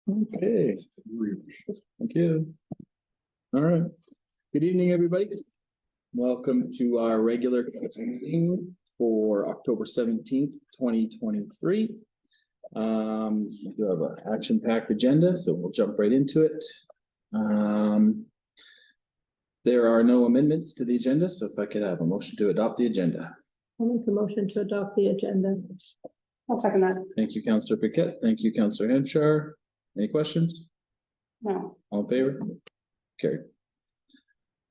Okay. Thank you. All right. Good evening, everybody. Welcome to our regular meeting for October 17th, 2023. We do have an action-packed agenda, so we'll jump right into it. There are no amendments to the agenda, so if I could have a motion to adopt the agenda. I'll make a motion to adopt the agenda. I'll second that. Thank you, Councillor Paquette. Thank you, Councillor Hampshire. Any questions? No. All in favor? Carried.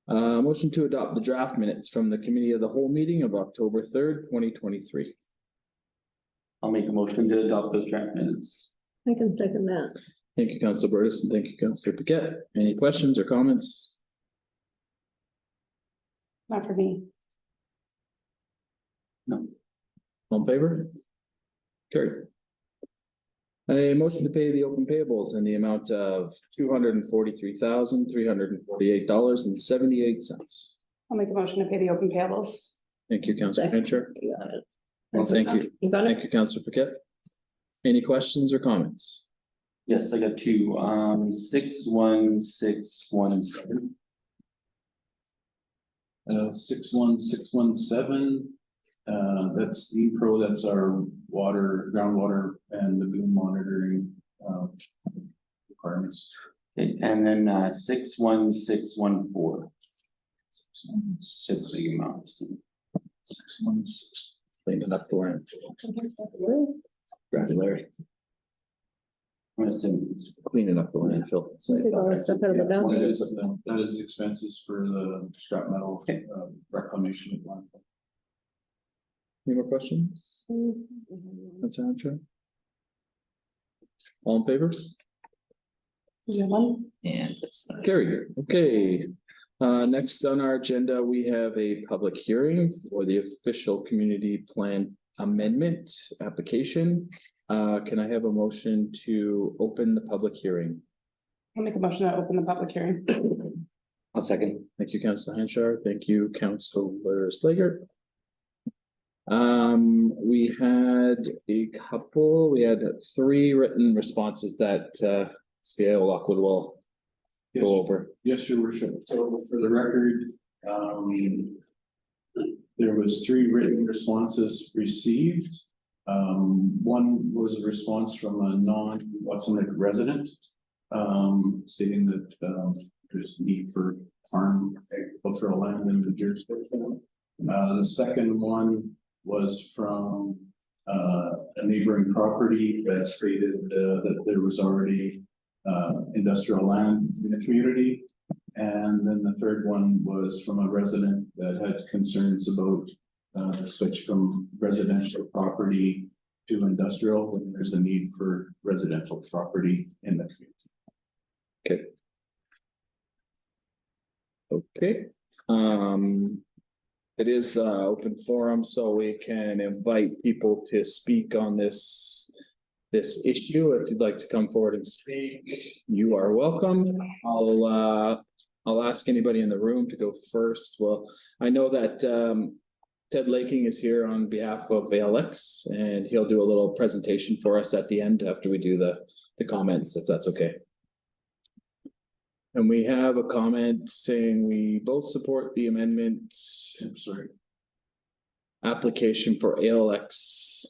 Motion to adopt the draft minutes from the committee of the whole meeting of October 3rd, 2023. I'll make a motion to adopt those draft minutes. I can second that. Thank you, Councillor Burtis, and thank you, Councillor Paquette. Any questions or comments? Not for me. All in favor? Carried. A motion to pay the open payables in the amount of $243,348.78. I'll make a motion to pay the open payables. Thank you, Councillor Hampshire. You got it. Well, thank you. You got Thank it? you, Councillor Paquette. Any questions or comments? Yes, I got two, 61617. 61617, that's the pro, that's our water, groundwater and lagoon monitoring, requirements. Okay, and then 61614. Just the amount. 616. Clean it up for him. Grab it, Larry. I'm gonna assume it's Clean it up for him, Phil. Take all that stuff out of the dump. That is expenses for the scrap metal, Okay. reclamation plant. Any more questions? That's answer. All in favor? You have one? And carried. Okay. Next on our agenda, we have a public hearing for the official community plan amendment application. Can I have a motion to open the public hearing? I'll make a motion to open the public hearing. I'll second. Thank you, Councillor Hanchar. Thank you, Councillor Slager. We had we had 3 written responses that CAO Lockwood will go over. Yes, your worship. So for the record, there was 3 written responses received. One was a response from a non-Watson Lake resident, stating that there's need for farm agricultural land in the jurisdiction. The second one was from a neighboring property that stated that there was already industrial land in the community. And then the third one was from a resident that had concerns about the switch from residential property to industrial when there's a need for residential property in the community. Okay. It is open forum, so we can invite people to speak on this issue. If you'd like to come forward and speak, you are welcome. I'll ask anybody in the room to go first. Well, I know that Ted Laking is here on behalf of ALX, and he'll do a little presentation for us at the end after we do the comments, if that's okay. And we have a comment saying we both support the amendment. I'm sorry. Application for ALX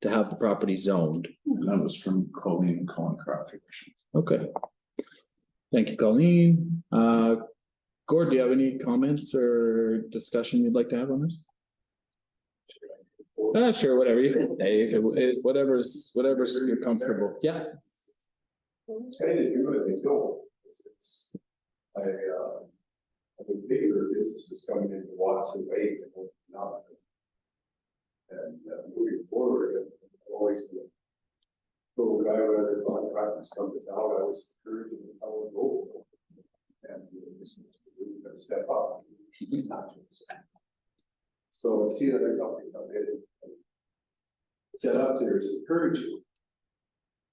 to have the property zoned. And that was from Colleen and Colin Crawford. Okay. Thank you, Colleen. Gord, do you have any comments or discussion you'd like to have on this? Sure, whatever you can say, whatever's you're comfortable. Yeah. Trying to do it, they don't. I think bigger businesses coming into Watson Lake and not. And moving forward, always the little guy where the contractors come to town, I was encouraging them how to go. And we're gonna step up. So I see that other company come in and set up there is encouraging.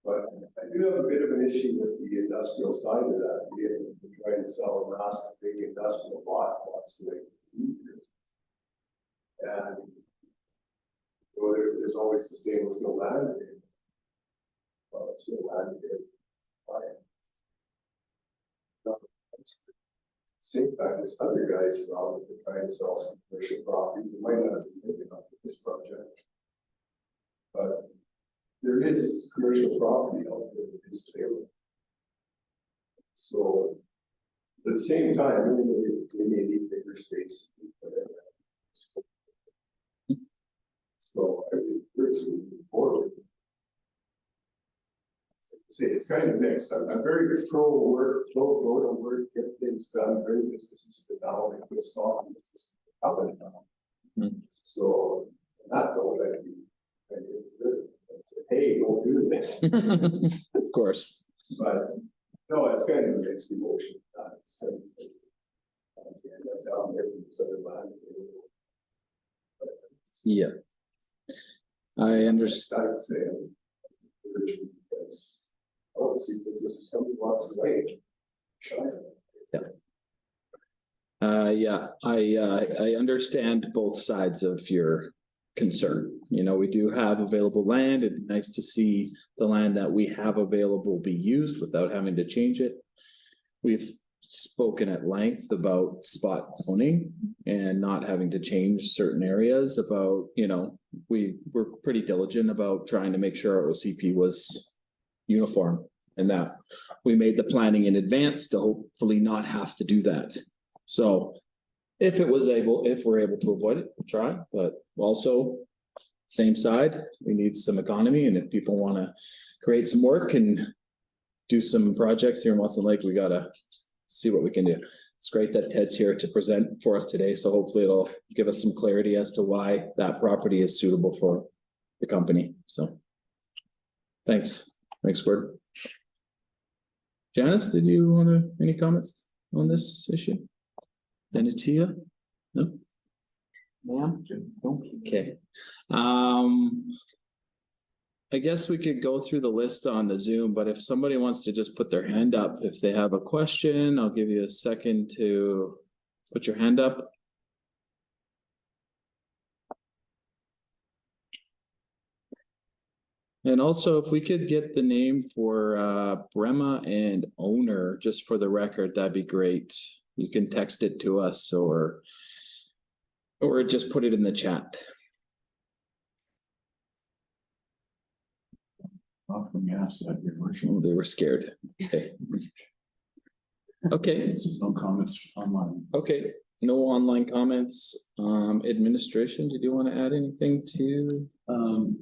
But I do have a bit of an issue with the industrial side of that, being trying to sell a massive big industrial lot, lots of like. And there's always the same, there's no land. Well, it's no land. same time, there's other guys around that are trying to sell some commercial properties, it might not have been big enough for this project. But there is commercial property out there that is available. So, at the same time, we may need bigger space. So, I would urge you to move forward. Say, it's kind of mixed. I'm very pro work, go to work, get things done, very businesses to down, and put stock in business up and down. So, not know that you, hey, don't do this, Of course. but no, it's kind of a mixed emotion. It's kind of, and that's out there from Southern Line. Yeah. I understand. I'd say, because, oh, see, this is coming lots of weight. Yeah, I understand both sides of your concern. You know, we do have available land. It'd be nice to see the land that we have available be used without having to change it. We've spoken at length about spot zoning and not having to change certain areas about, you know, we were pretty diligent about trying to make sure our OCP was uniform and that we made the planning in advance to hopefully not have to do that. So if we're able to avoid it, we'll try, but also same side, we need some economy. And if people want to create some work and do some projects here in Watson Lake, we gotta see what we can do. It's great that Ted's here to present for us today. So hopefully it'll give us some clarity as to why that property is suitable for the company. So thanks. Thanks, Gordon. Janice, did you want to, any comments on this issue? Denitia? No? Ma'am? Okay. I guess we could go through the list on the Zoom, but if somebody wants to just put their hand up, if they have a question, I'll give you a second to put your hand up. And also, if we could get the name for Brema and owner, just for the record, that'd be great. You can text it to us or just put it in the chat. Often yes, I'd be Oh, virtual. they were scared. Okay. Okay, No comments online. okay. No online comments. Administration, did you want to add anything to?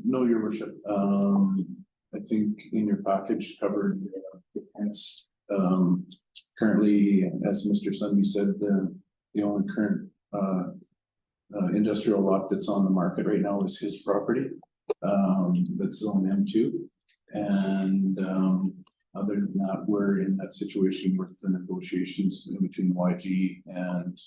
No, your worship, I think in your package covered, it's, currently, as Mr. Sunby said, the only current, industrial lot that's on the market right now is his property. That's on M2. And, other than that, we're in that situation with the negotiations in between YG and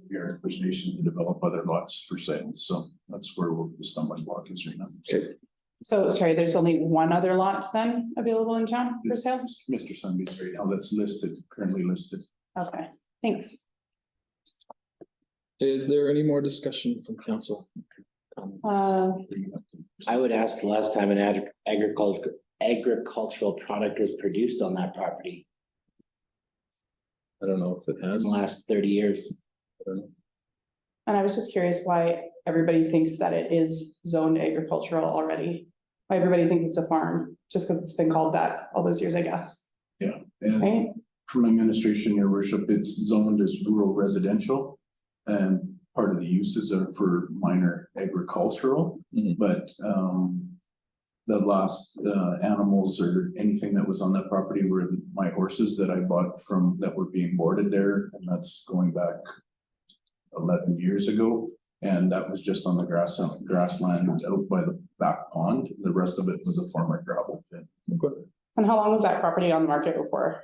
the Irish First Nation to develop other lots for sale. So that's where the stumbling block is right now. Okay, So, sorry, there's only one other lot then available in town for It's sale? Mr. Sunby's right now, that's listed, currently listed. Okay, thanks. is there any more discussion from council? I would ask the last time an agricultural product was produced on that property I don't know if it in has. the last 30 years. And I was just curious why everybody thinks that it is zoned agricultural already. Why everybody thinks it's a farm, just because it's been called that all those years, I guess, And right? from administration, your worship, it's zoned as rural residential. And part of the uses are for minor agricultural, Mhm. but, the last, animals or anything that was on that property were my horses that I bought from, that were being boarded there, and that's going back 11 years ago. And that was just on the grassland out by the back pond. The rest of it was a former gravel pit. And how long was that property on the market before?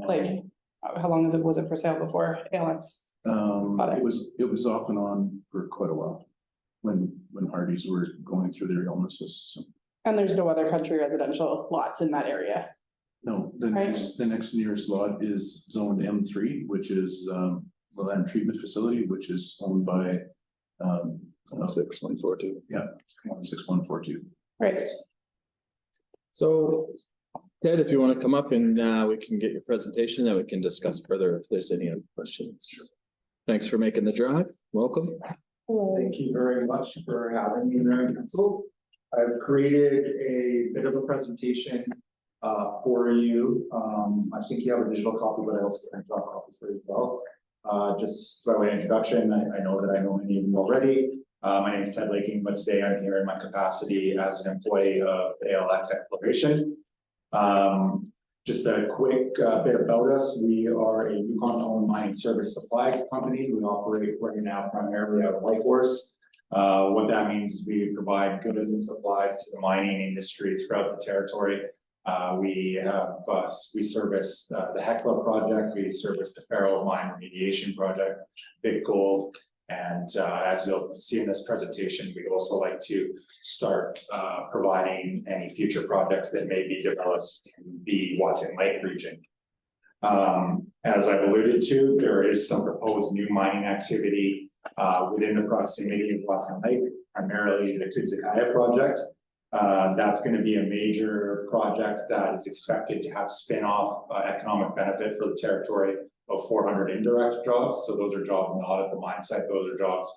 Like, how long was it for sale before Alex? Got it. It was off and on for quite a while. When Hardys were going through their illnesses, so. And there's no other country residential lots in that area. No, the Right. next nearest lot is zoned M3, which is, the land treatment facility, which is owned by, 6142. yeah, 6142. Right. So Ted, if you want to come up and we can get your presentation, then we can discuss further if there's any other questions. Thanks for making the drive. Welcome. Thank you very much for having me, Mayor and Council. I've created a bit of a presentation for you. I think you have a digital copy, but I also can draw copies for you as well. Just by way of introduction, I know that I know many of you already. My name is Ted Laking, but today I'm here in my capacity as an employee of ALX Exploration. Just a quick bit about us. We are a Yukon-owned mining service supply company. We operate right now primarily out of Whitehorse. What that means is we provide goods and supplies to the mining industry throughout the territory. We service the Hecla project. We service the Faro Mine Remediation Project, Big Gold. And as you'll see in this presentation, we'd also like to start providing any future projects that may be developed in the Watson Lake region. As I've alluded to, there is some proposed new mining activity within the proximity of Watson Lake, primarily the Kudzikaya project. That's going to be a major project that is expected to have spin-off economic benefit for the territory of 400 indirect jobs. So those are jobs not at the mine site. Those are jobs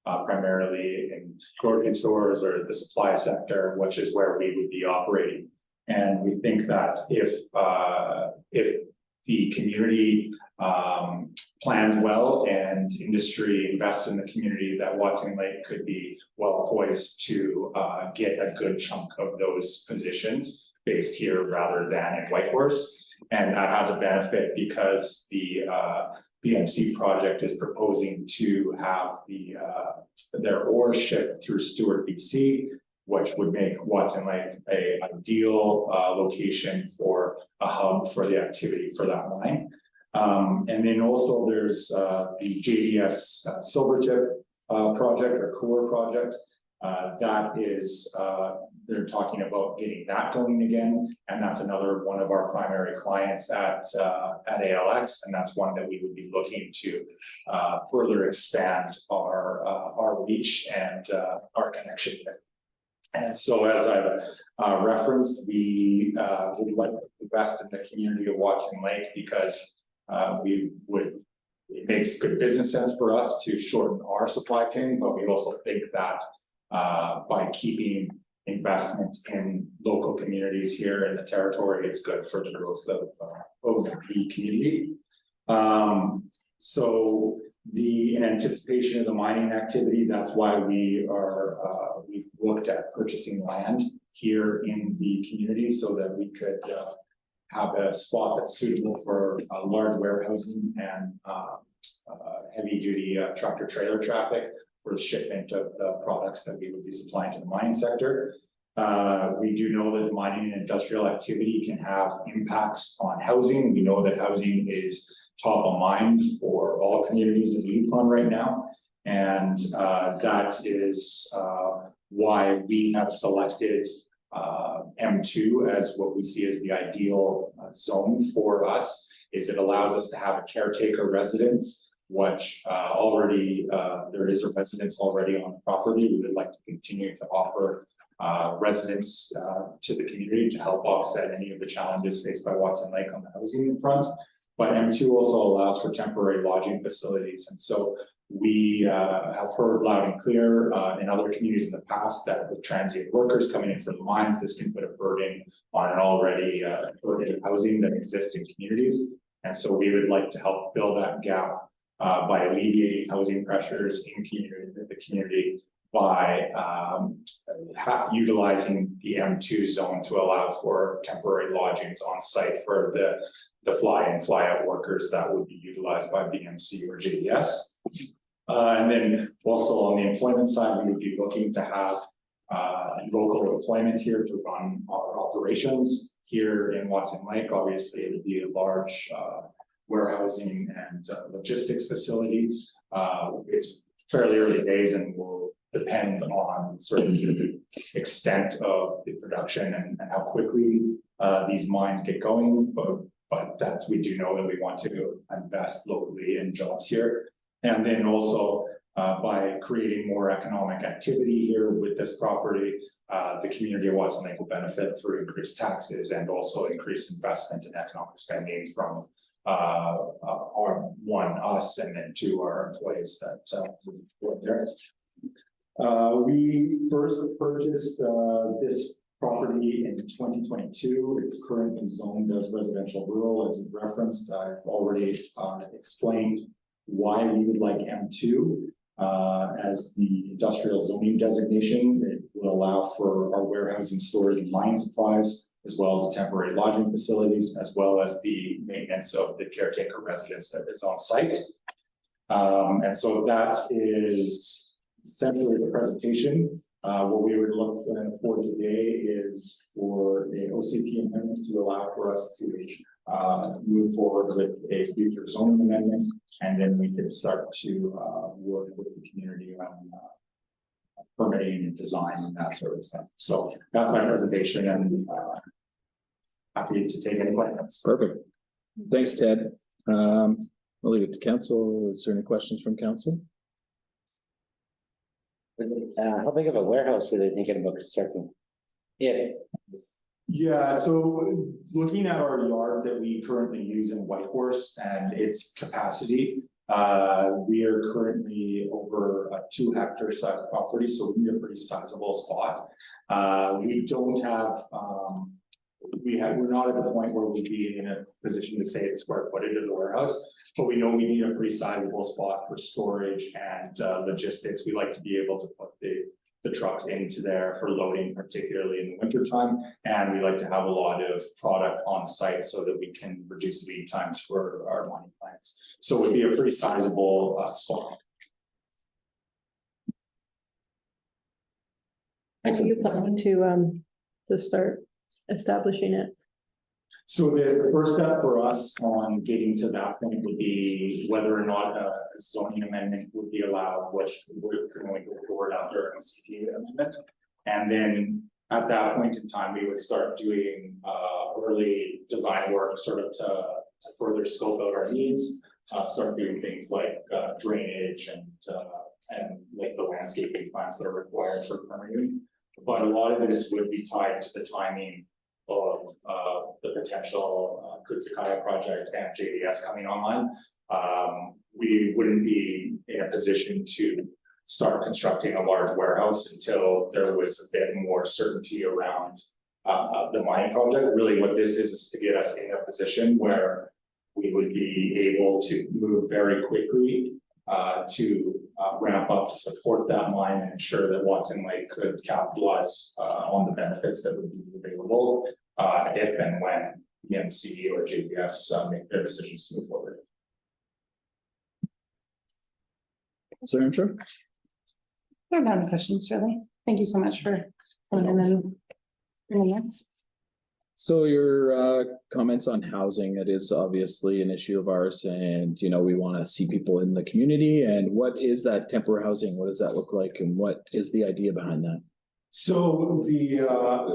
primarily in grocery stores or the supply sector, which is where we would be operating. And we think that if the community plans well and industry invests in the community, that Watson Lake could be well poised to get a good chunk of those positions based here rather than in Whitehorse. And that has a benefit because the BMC project is proposing to have their ore shipped through Stewart, BC, which would make Watson Lake a ideal location for a hub for the activity for that mine. And then also there's the JDS Silvertip project or core project. That is, they're talking about getting that going again. And that's another one of our primary clients at ALX. And that's one that we would be looking to further expand our reach and our connection with. And so as I've referenced, we would like to invest in the community of Watson Lake because it makes good business sense for us to shorten our supply chain, but we also think that by keeping investment in local communities here in the territory, it's good for the growth of the community. So in anticipation of the mining activity, that's why we've looked at purchasing land here in the community so that we could have a spot that's suitable for large warehousing and heavy duty tractor trailer traffic for the shipment of the products that we would be supplying to the mining sector. We do know that the mining and industrial activity can have impacts on housing. We know that housing is top of mind for all communities in Yukon right now. And that is why we have selected M2 as what we see as the ideal zone for us. Is it allows us to have a caretaker residence, which already there is a residence already on the property. We would like to continue to offer residents to the community to help offset any of the challenges faced by Watson Lake on the housing front. But M2 also allows for temporary lodging facilities. And so we have heard loud and clear in other communities in the past that with transient workers coming in from the mines, this can put a burden on an already burden housing that exists in communities. And so we would like to help fill that gap by alleviating housing pressures in the community by utilizing the M2 zone to allow for temporary lodgings on site for the fly in, fly out workers that would be utilized by BMC or JDS. And then also on the employment side, we would be looking to have local employment here to run our operations here in Watson Lake. Obviously, it would be a large warehousing and logistics facility. It's fairly early days and will depend on sort of the extent of the production and how quickly these mines get going. But that's, we do know that we want to invest locally in jobs here. And then also by creating more economic activity here with this property, the community of Watson Lake will benefit through increased taxes and also increased investment and economic spending from our one, us, and then two, our employees that work there. We first purchased this property in 2022. It's currently zoned as residential rural, as you've referenced. I've already explained why we would like M2 as the industrial zoning designation. It will allow for our warehousing, storage, and mine supplies, as well as the temporary lodging facilities, as well as the maintenance of the caretaker residence that is on site. And so that is essentially the presentation. What we would look for today is for a OCP amendment to allow for us to move forward with a future zoning amendment, and then we can start to work with the community on permitting and design and that sort of stuff. So that's my presentation, and happy to take any questions. Perfect. Thanks, Ted. I'll leave it to council. Is there any questions from council? How big of a warehouse were they thinking about constructing? Yeah. Yeah, so looking at our yard that we currently use in Whitehorse and its capacity, we are currently over a 2 hectare size property, so we need a pretty sizable spot. We don't have, we're not at the point where we'd be in a position to say the square footage of the warehouse, but we know we need a pretty sizable spot for storage and logistics. We like to be able to put the trucks into there for loading, particularly in the winter time. And we like to have a lot of product on site so that we can reduce lead times for our mining plants. So it would be a pretty sizable spot. Are you planning to start establishing it? So the first step for us on getting to that point would be whether or not a zoning amendment would be allowed, which we're going to go forward after an OCP amendment. And then at that point in time, we would start doing early design work sort of to further scope out our needs, start doing things like drainage and like the landscaping plans that are required for permitting. But a lot of this would be tied to the timing of the potential Kudsikaya project and JDS coming online. We wouldn't be in a position to start constructing a large warehouse until there was a bit more certainty around the mining project. Really what this is to get us in a position where we would be able to move very quickly to ramp up to support that mine and ensure that Watson Lake could capitalize on the benefits that would be available if and when EMC or JPS make their decisions to move forward. Sir, I'm sure. I don't have any questions really. Thank you so much for coming in and bringing us. So your comments on housing, it is obviously an issue of ours, and you know, we want to see people in the community. And what is that temporary housing? What does that look like? And what is the idea behind that? So the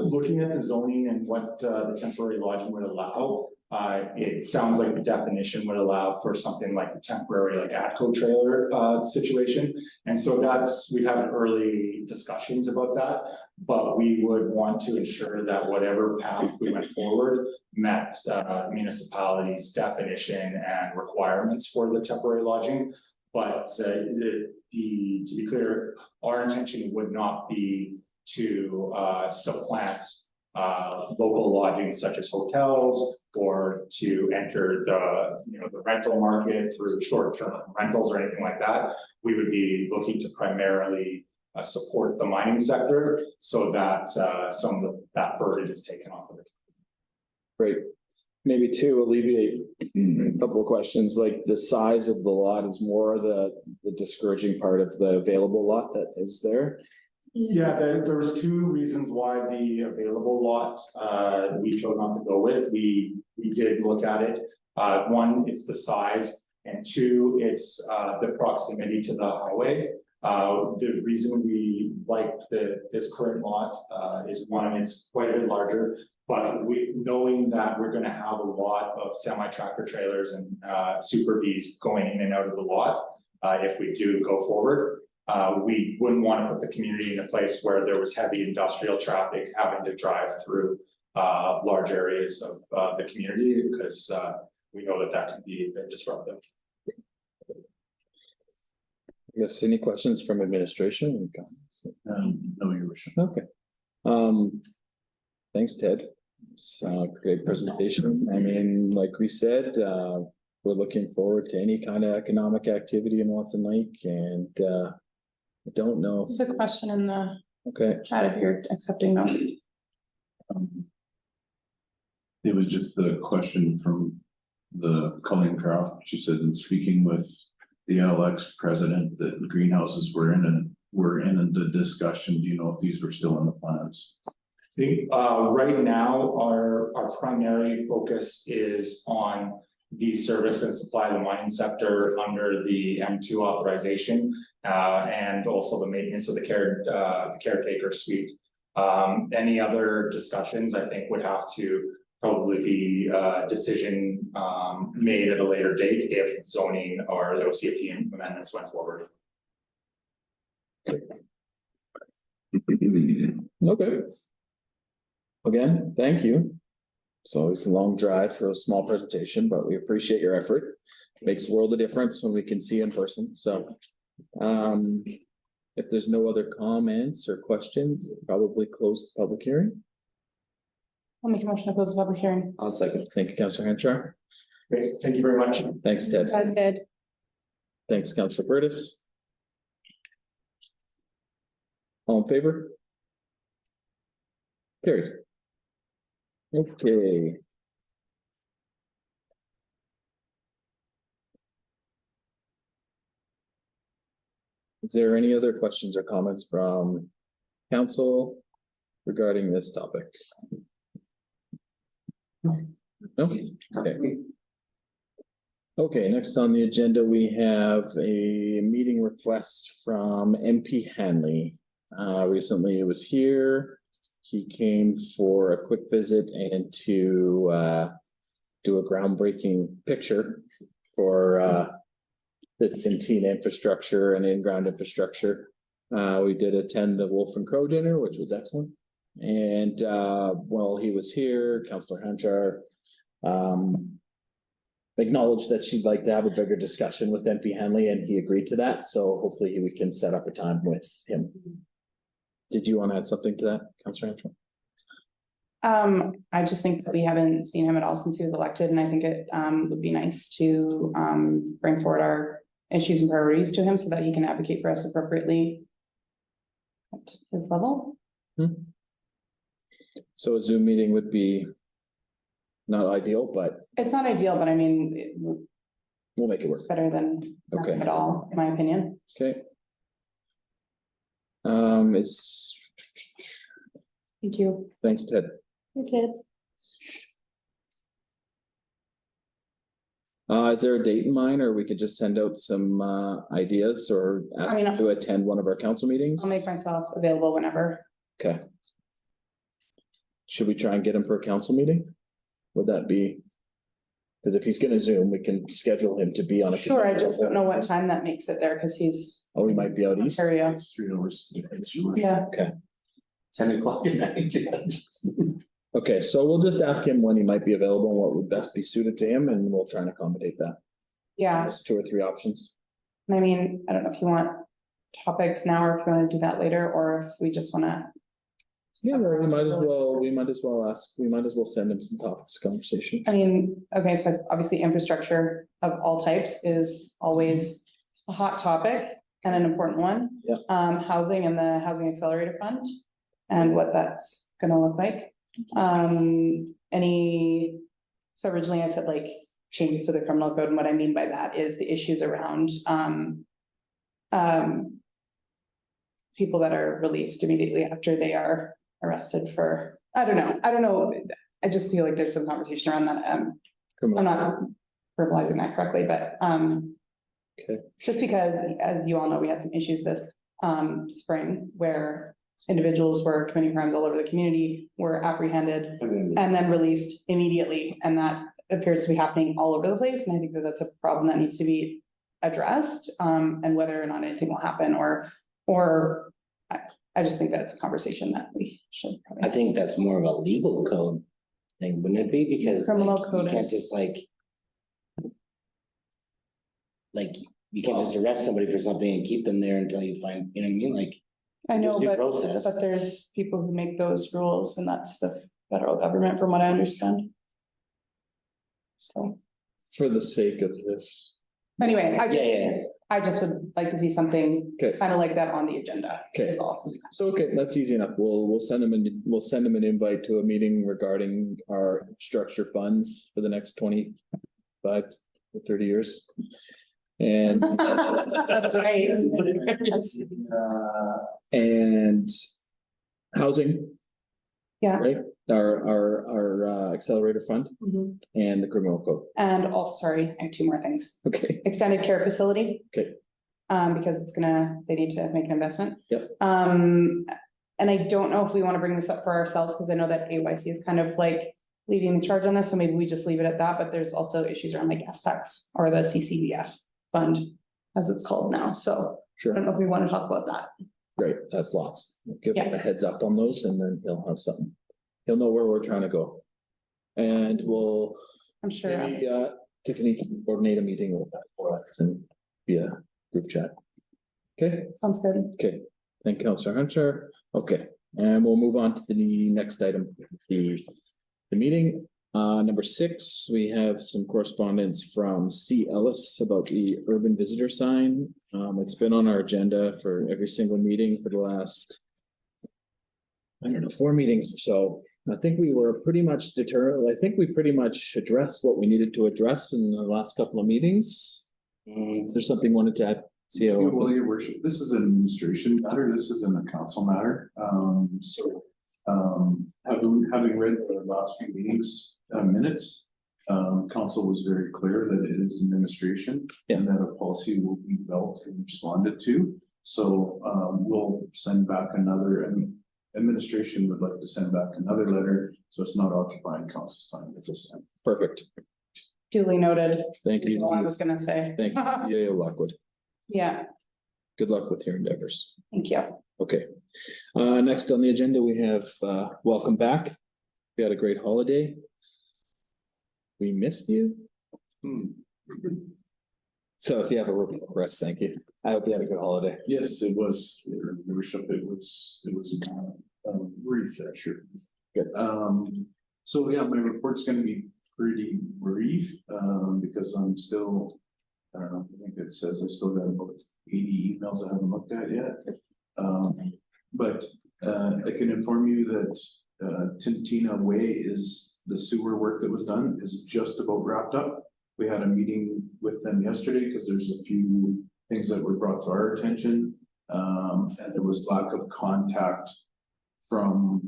looking at the zoning and what the temporary lodging would allow, it sounds like the definition would allow for something like the temporary like ATCO trailer situation. And so we've had early discussions about that, but we would want to ensure that whatever path we went forward met municipalities' definition and requirements for the temporary lodging. But to be clear, our intention would not be to supplant local lodging such as hotels, or to enter the rental market through short-term rentals or anything like that. We would be looking to primarily support the mining sector so that some of that burden is taken off of it. Great. Maybe to alleviate a couple of questions, like the size of the lot is more the discouraging part of the available lot that is there. Yeah, there was 2 reasons why the available lot we chose not to go with. We did look at it. 1, it's the size, and 2, it's the proximity to the highway. The reason we like this current lot is 1, it's quite a bit larger, but knowing that we're going to have a lot of semi-tractor trailers and Super Bs going in and out of the lot if we do go forward. We wouldn't want to put the community in a place where there was heavy industrial traffic having to drive through large areas of the community, because we know that that can be a bit disruptive. Yes, any questions from administration? No, your wish. Okay. Thanks, Ted. It's a great presentation. I mean, like we said, we're looking forward to any kind of economic activity in Watson Lake, and I don't know. There's a question in the Okay, chat if you're accepting those. It was just the question from the Colleen Craft. She said, in speaking with the LX president, that the greenhouses were in the discussion. Do you know if these were still in the plans? Right now, our primary focus is on the service and supply of the mining sector under the M2 authorization, and also the maintenance of the caretaker suite. Any other discussions, I think, would have to probably be decision made at a later date if zoning or the OCFD amendments went forward. okay. Again, thank you. It's always a long drive for a small presentation, but we appreciate your effort. Makes a world of difference when we can see in person, so. If there's no other comments or questions, we'll probably close the public hearing. I'll make a motion to close the public hearing. I'll second. Thank you, Councillor Hanchar. Great, thank you very much. Thanks, Ted. Ted. Thanks, Councillor Burtis. All in favor? Carries. Okay. Is there any other questions or comments from council regarding this topic? No? Okay. Okay, next on the agenda, we have a meeting request from MP Hanley. Recently it was here. He came for a quick visit and to do a groundbreaking picture for the Tintina infrastructure and in-ground infrastructure. We did attend the Wolf and Crow dinner, which was excellent. And while he was here, Councillor Hanchar acknowledged that she'd like to have a bigger discussion with MP Hanley, and he agreed to that. So hopefully we can set up a time with him. Did you want to add something to that, Councillor Hanchar? I just think that we haven't seen him at all since he was elected, and I think it would be nice to bring forward our issues and priorities to him so that he can advocate for us appropriately at his level. So a Zoom meeting would be not ideal, but It's not ideal, but I mean, we'll make it work. it's better than nothing Okay. at all, in my opinion. Okay. Is, Thank you. thanks, Ted. Okay. Is there a date in mind, or we could just send out some ideas or ask I mean, him to attend one of our council meetings? I'll make myself available whenever. Okay. Should we try and get him for a council meeting? Would that be? Because if he's gonna Zoom, we can schedule him to be on a. Sure, I just don't know what time that makes it there, because he's Oh, he might be out east. Ontario. It's 3 hours difference. Yeah, 10 o'clock at night. Okay, so we'll just ask him when he might be available and what would best be suited to him, and we'll try and accommodate that. yeah. There's 2 or 3 options. I mean, I don't know if you want topics now or if you want to do that later, or if we just want to. Yeah, well, we might as well send him some topics of conversation. I mean, okay, so obviously infrastructure of all types is always a hot topic and an important one. Yeah. Housing and the Housing Accelerator Fund and what that's gonna look like. So originally I said like changes to the criminal code, and what I mean by that is the issues around people that are released immediately after they are arrested for, I don't know. I just feel like there's some conversation around that. I'm not verbalizing that correctly, but Okay. just because, as you all know, we had some issues this spring where individuals were committing crimes all over the community, were apprehended and then released immediately, and that appears to be happening all over the place. And I think that that's a problem that needs to be addressed, and whether or not anything will happen or I just think that's a conversation that we should probably. I think that's more of a legal code thing, wouldn't it be? Because Criminal like, code you can't is- just like, you can't just arrest somebody for something and keep them there until you find, you know what I mean? Like, I know, there's due but process. there's people who make those rules and that's the federal government, from what I understand. So, For the sake of this. anyway, Yeah. I just would like to see something Okay. kind of like that on the agenda. Okay. Is all. So, okay, that's easy enough. We'll send them we'll send them an invite to a meeting regarding our structure funds for the next 25 to 30 years. And That's right. and housing. Yeah. Right, our accelerator fund Mhm. and the criminal code. And also, sorry, I have two more things. Okay, Extended care facility. Okay. Because they need to make an investment. Yep. And I don't know if we want to bring this up for ourselves, because I know that AYC is kind of like leading the charge on this, so maybe we just leave it at that, but there's also issues around like gas tax or the CCBF fund, as it's called now, so I don't sure, know if we want to talk about that. great, that's lots. Give him Yeah. a heads up on those and then he'll have something. He'll know where we're trying to go. And we'll I'm sure. maybe Tiffany can coordinate a meeting with that for us and via group chat. Okay, Sounds good. okay, thank you, Counselor Hunter. Okay, and we'll move on to the next item, the meeting. Number 6, we have some correspondence from C. Ellis about the urban visitor sign. It's been on our agenda for every single meeting for the last, I don't know, 4 meetings or so. I think we were pretty much I think we pretty much addressed what we needed to address in the last couple of meetings. Is there something you wanted to add? Well, your worship, this is an administration matter, this isn't a council matter, having read the last few meetings, minutes. Council was very clear that it is administration and that a policy will be developed and responded to. So, we'll send back another, administration would like to send back another letter, so it's not occupying council's time at this time. Perfect. Duly noted. Thank you. All I was gonna say. Thank you, CAO Lockwood. Yeah, Good luck with your endeavors. thank you. Okay. Next on the agenda, we have, welcome back. We had a great holiday. We missed you. So if you have a report for us, thank you. I hope you had a good holiday. Yes, it was, your worship, it was refresher. Good. So yeah, my report's gonna be pretty brief, because I'm still, I think it says I still got about 80 emails I haven't looked at yet. But I can inform you that Tintina Way is the sewer work that was done is just about wrapped up. We had a meeting with them yesterday because there's a few things that were brought to our attention. And there was lack of contact from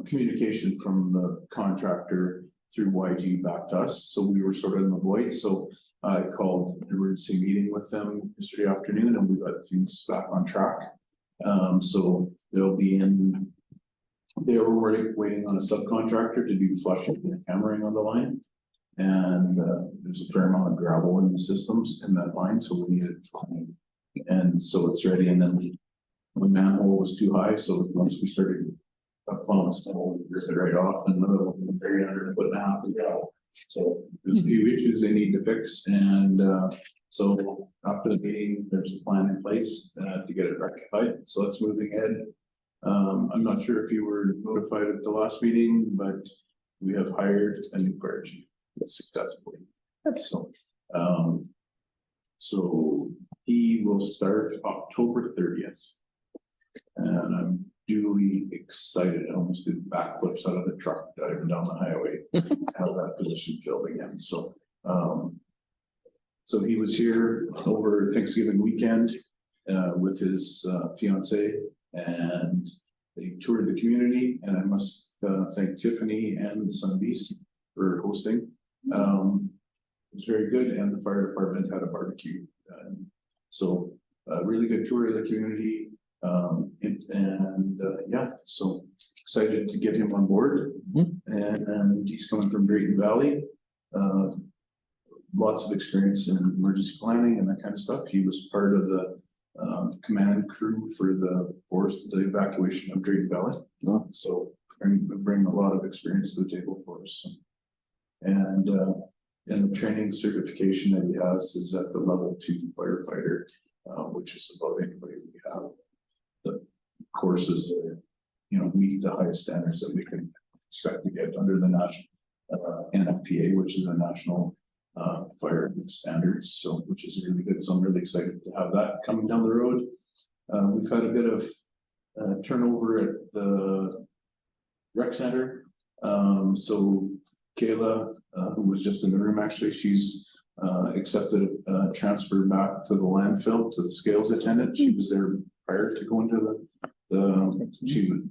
communication from the contractor through YG back to us. So we were sort of in the void. So I called an emergency meeting with them yesterday afternoon and we got things back on track. So they'll be in, they were waiting on a subcontractor to do flushing and hammering on the line. And there's a fair amount of gravel in the systems in that line, so we need it cleaned. And so it's ready, and then the manhole was too high, so once we started plowing snow, we ripped it right off, and another one buried under a foot and a half of gravel. So there's a few issues they need to fix, and so after the meeting, there's a plan in place to get it rectified, so that's moving ahead. I'm not sure if you were notified at the last meeting, but we have hired a new fire chief successfully. So he will start October 30th. And I'm duly excited. I almost did backflips out of the truck driving down the highway. Have that position filled again. So he was here over Thanksgiving weekend with his fiance, and they toured the community, and I must thank Tiffany and the Sunbeast for hosting. It was very good, and the fire department had a barbecue. So a really good tour of the community. Yeah, so excited to get him on board. And he's coming from Drayton Valley. lots of experience in emergency planning and that kind of stuff. He was part of the command crew for the evacuation of Drayton Valley. So bring a lot of experience to the table for us. And the training certification that he has is at the level 2 firefighter, which is about anybody we have. The courses, meet the highest standards that we can expect to get under the national NFPA, which is a national fire standards, so which is really good. So I'm really excited to have that coming down the road. We've had a bit of turnover at the rec center. So Kayla, who was just in the room, actually, she's accepted a transfer back to the landfill to the scales attendant. She was there prior to going to to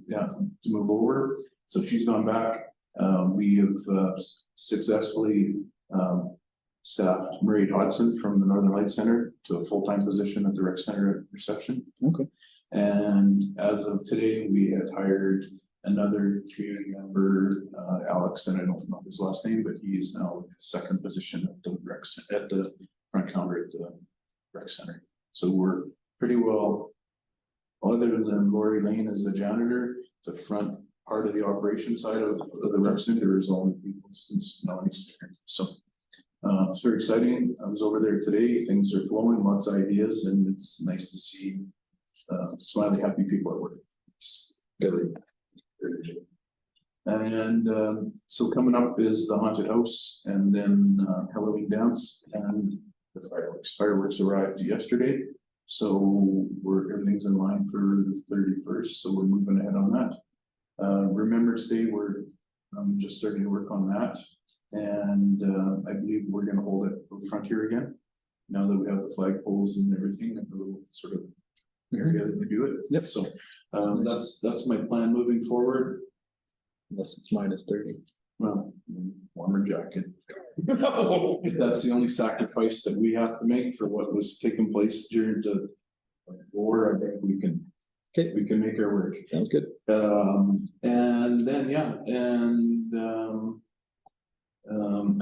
move over. So she's gone back. We have successfully staffed Marie Hodson from the Northern Light Center to a full-time position at the rec center at reception. Okay. And as of today, we had hired another community member, Alex, and I don't know his last name, but he is now in his second position at the at the front counter at the rec center. So we're pretty well, other than Lori Lane as the janitor, the front part of the operation side of the rec center is all the people since Melanie's here. So it's very exciting. I was over there today. Things are flowing, lots of ideas, and it's nice to see smiley, happy people at work. It's really, really good. And so coming up is the haunted house, and then Halloween dance, and the fireworks. Fireworks arrived yesterday, so everything's in line for the 31st. So we're moving ahead on that. Remembrance Day, we're just starting to work on that, and I believe we're going to hold it up front here again. Now that we have the flagpoles and everything, and the little sort of area that we do it. Yep. So that's my plan moving forward. Unless it's -30. Well, warmer jacket. That's the only sacrifice that we have to make for what was taking place during the war. I think we can make our work. Sounds good. And then,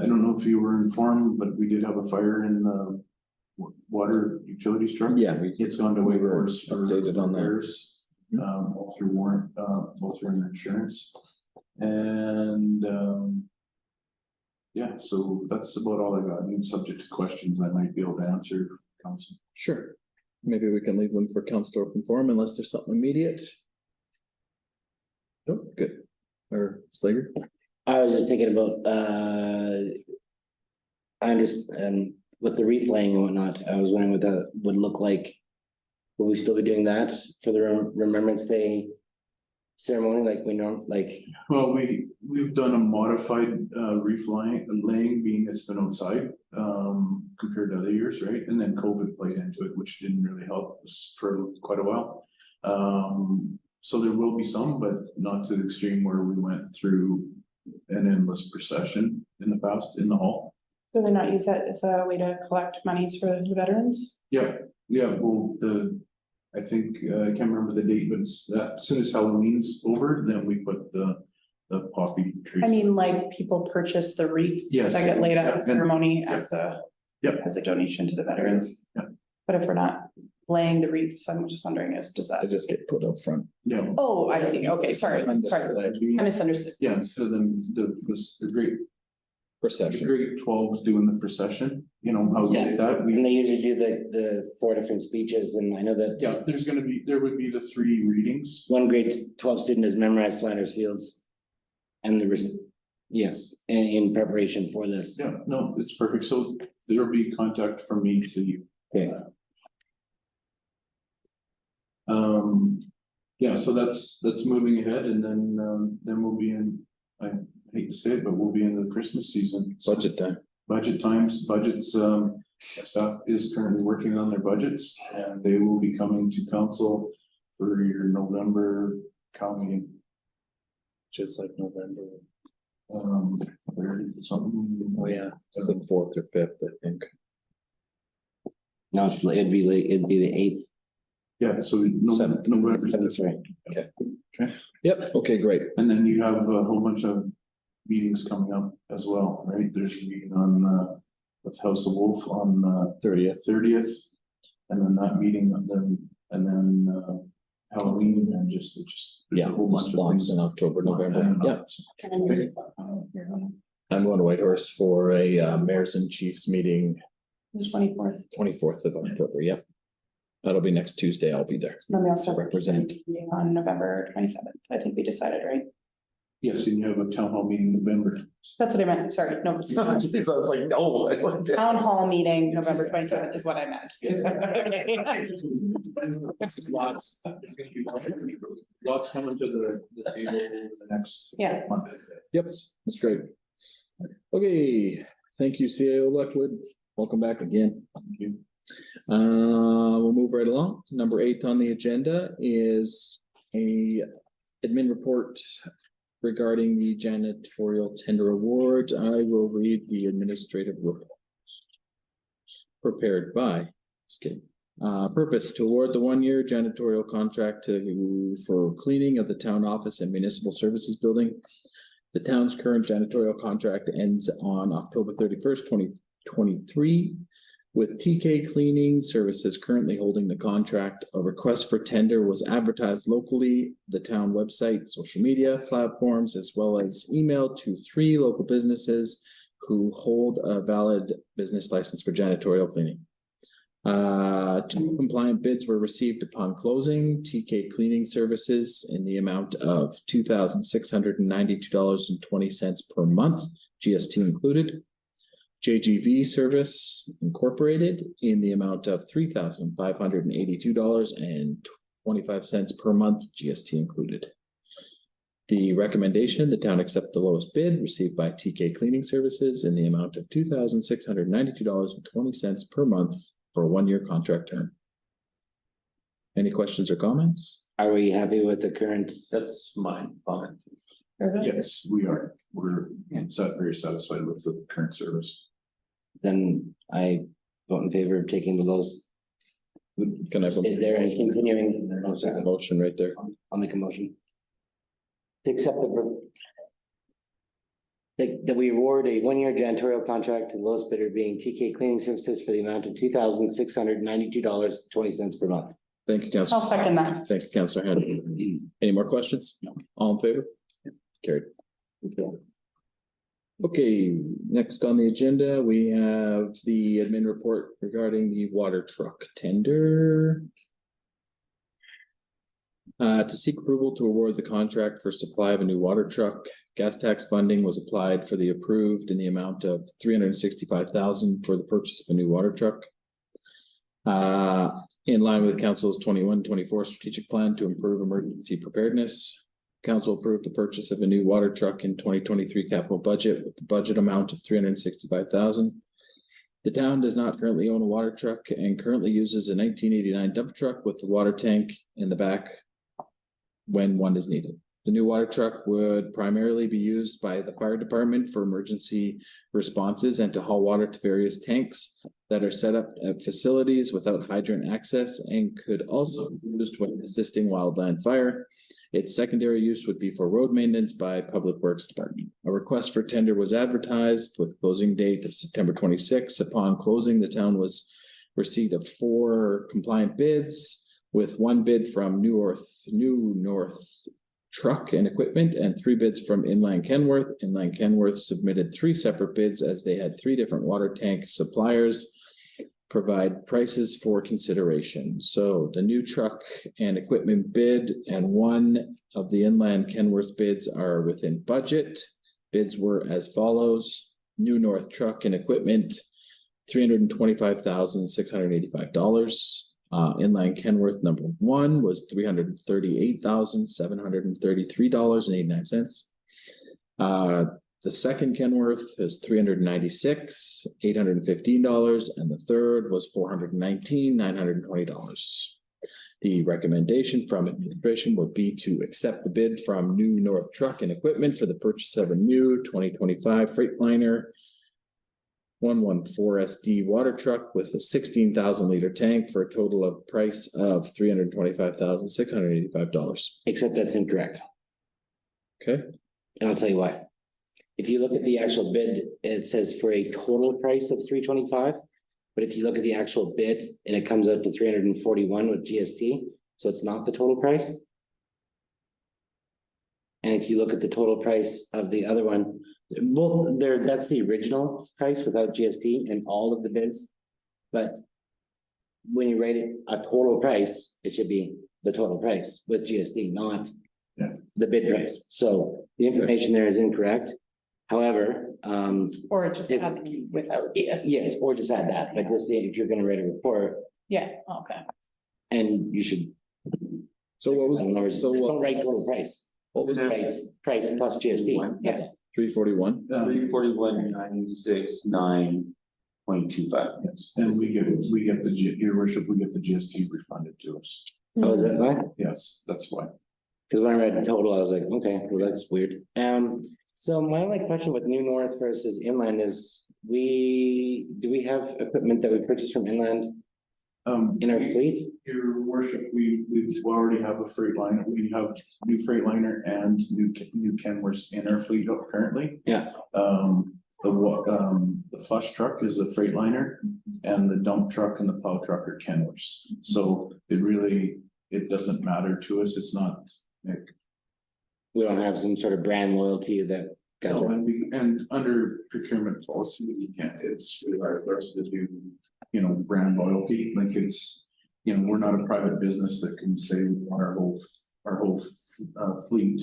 I don't know if you were informed, but we did have a fire in the water utilities truck. Yeah, It's gone to Wayforce for updated on that. repairs, all through warrant, all through an insurance. And so that's about all I got. I mean, subject to questions I might be able to answer for council. Sure. Maybe we can leave them for council to open forum unless there's something immediate. Oh, good. Or Slager? I was just thinking about, I understand, with the wreath laying and whatnot, I was wondering what that would look like. Will we still be doing that for the Remembrance Day ceremony like we Well, we've done a modified reef laying, being it's been outside compared to other years, right? And then COVID played into it, which didn't really help us for quite a while. So there will be some, but not to the extreme where we went through an endless procession in the past in the hall. Do they not use that as a way to collect monies for the veterans? Yeah, well, I think, I can't remember the date, but it's that as soon as Halloween's over, then we put the poppy trees. I mean, like people purchase the wreaths Yes. that get laid at Yeah, the and- ceremony yeah. as a donation to the veterans. Yeah. But if we're not laying the wreaths, I'm just wondering does I that? just get put up front. Yeah. Oh, I see. Okay, sorry. I misunderstood. Yeah, instead of them, the great Procession. grade 12s doing the procession, how we did that, and they usually do the 4 different speeches, and I know that there would be the 3 readings. one grade 12 student has memorized Flanders Fields. And in preparation for this. Yeah, no, it's perfect. So there'll be contact from me to you. Okay. So that's moving ahead, and then we'll be in, I hate to say it, but we'll be in the Christmas season. Budget time. Budgets, staff is currently working on their budgets, and they will be coming to council for your November meeting. Just like November. Something. Oh, yeah. It's the 4th or 5th, I think. No, it'd be the 8th. Yeah, so Seventh. November. That's right. Yep, okay, great. And then you have a whole bunch of meetings coming up as well, right? There's a meeting on with House of Wolf on the 30th. And then that meeting, and then Halloween and just. there's a whole bunch of Lots things in October, November, coming yeah. up. I'm going to Whitehorse for a mayors and chiefs meeting, 24th. 24th of October, yep. That'll be next Tuesday, I'll be there. Then we also Represent. on November 27th. I think we decided, right? Yes, and you have a town hall meeting in November. That's what I meant. Sorry, no. Jeez, I was like, no. Town hall meeting, November 27th is what I meant. Lots. Lots coming to the table the next Yeah. month. Yep, that's great. Okay, thank you, CAO Lockwood. Welcome back again. Thank you. We'll move right along. Number 8 on the agenda is a admin report regarding the janitorial tender award. I will read the administrative report prepared by, just kidding. Purpose to award the 1-year janitorial contract for cleaning of the town office and municipal services building. The town's current janitorial contract ends on October 31st, 2023. With TK Cleaning Services currently holding the contract, a request for tender was advertised locally, the town website, social media platforms, as well as emailed to 3 local businesses who hold a valid business license for janitorial cleaning. 2 compliant bids were received upon closing. TK Cleaning Services in the amount of $2,692.20 per month, GST included. JGV Service Incorporated in the amount of $3,582.25 per month, GST included. The recommendation, the town accept the lowest bid received by TK Cleaning Services in the amount of $2,692.20 per month for a 1-year contract term. Any questions or comments? Are we happy with the current? That's my comment. Yes, we are. We're very satisfied with the current service. Then I vote in favor of taking the lowest. Can I have Is there any continuing? Oh, a sorry. motion right there? I'll make a motion. To accept that we award a 1-year janitorial contract to the lowest bidder being TK Cleaning Services for the amount of $2,692.20 per month. Thank you, I'll Councilor. second that. Thank you, Councilor Hannah. Any more questions? No. All in favor? Carried. Okay, next on the agenda, we have the admin report regarding the water truck tender. To seek approval to award the contract for supply of a new water truck. Gas tax funding was applied for the approved in the amount of $365,000 for the purchase of a new water truck. In line with Council's 21-24 strategic plan to improve emergency preparedness. Council approved the purchase of a new water truck in 2023 capital budget with the budget amount of $365,000. The town does not currently own a water truck and currently uses a 1989 dump truck with the water tank in the back when one is needed. The new water truck would primarily be used by the fire department for emergency responses and to haul water to various tanks that are set up at facilities without hydrant access and could also be used when assisting wildland fire. Its secondary use would be for road maintenance by Public Works Department. A request for tender was advertised with closing date of September 26. Upon closing, the town was receipt of 4 compliant bids, with 1 bid from New North Truck and Equipment and 3 bids from Inland Kenworth. Inland Kenworth submitted 3 separate bids as they had 3 different water tank suppliers provide prices for consideration. So the new truck and equipment bid and 1 of the Inland Kenworth bids are within budget. Bids were as follows: New North Truck and Equipment, $325,685. Inland Kenworth number 1 was $338,733.89. The second Kenworth is $396,815, and the third was $419,920. The recommendation from administration would be to accept the bid from New North Truck and Equipment for the purchase of a new 2025 Freightliner 114 SD water truck with a 16,000 liter tank for a total of price of $325,685. Except that's incorrect. Okay, And I'll tell you why. if you look at the actual bid, it says for a total price of $325. But if you look at the actual bid, and it comes out to $341 with GST, so it's not the total price. And if you look at the total price of the other one, both there, that's the original price without GST and all of the bids. But when you rate it a total price, it should be the total price with GST, not Yeah. the bid price. So the information there is incorrect. However, Or just If- add without GST. yes, or just add that, but just if you're gonna write a report, Yeah, okay. and you should, So what I was, don't know, so don't what, write total price. what was Right, price plus GST. Yeah. 341? 341,969.25. Yes, and we get your worship, we get the GST refunded to us. Oh, is that fine? Yes, that's why. Cause when I read the total, I was like, okay, well, that's weird. So my only question with New North versus Inland is, do we have equipment that we purchased from Inland in our fleet? Your worship, we already have a Freightliner, we have new Freightliner and new Kenworths in our fleet currently. Yeah. The flush truck is a Freightliner and the dump truck and the plow truck are Kenworths. So it doesn't matter to us, it's not like. We don't have some sort of brand loyalty that got No, to, and under procurement policy, you can't, it's required for us to do, brand loyalty, like it's. We're not a private business that can say we want our whole fleet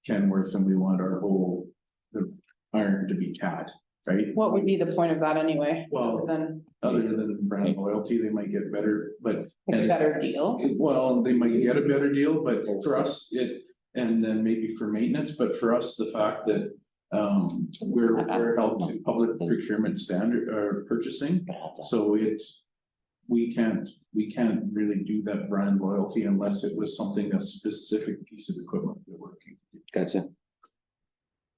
Kenworth and we want our whole. The iron to be Cat, right? What would be the point of that anyway? Well, Then other than brand loyalty, they might get better, but. a better deal. Well, they might get a better deal, but for us, and then maybe for maintenance, but for us, the fact that. We're held to public procurement standard or purchasing, so we can't really do that brand loyalty unless it was something, a specific piece of equipment that we're working. gotcha.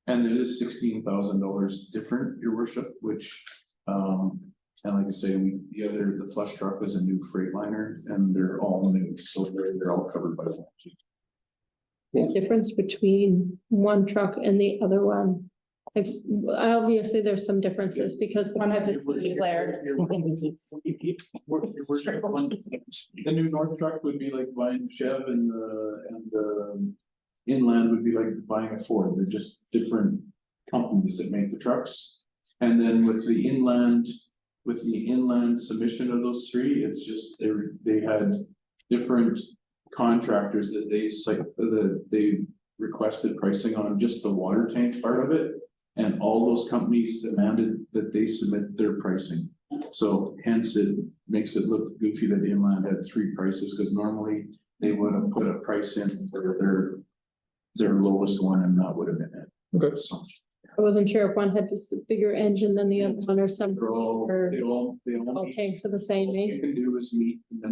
And it is $16,000 different, your worship, which, and like I say, the flush truck is a new Freightliner and they're all new, so they're all covered by warranty. The difference between one truck and the other one. Like, obviously, there's some differences because One has a speed flare. The new North truck would be like buying Chev and the Inland would be like buying a Ford. They're just different companies that make the trucks. And then with the Inland submission of those three, it's just they had different contractors that they requested pricing on just the water tank part of it. And all those companies demanded that they submit their pricing. So hence it makes it look goofy that Inland had three prices, because normally they would have put a price in for their lowest one and that would have been it. Okay. So I wasn't sure if one had just a bigger engine than the other one or something. they're all, Or they all all meet. tanks are the same, All eh? you can do is meet the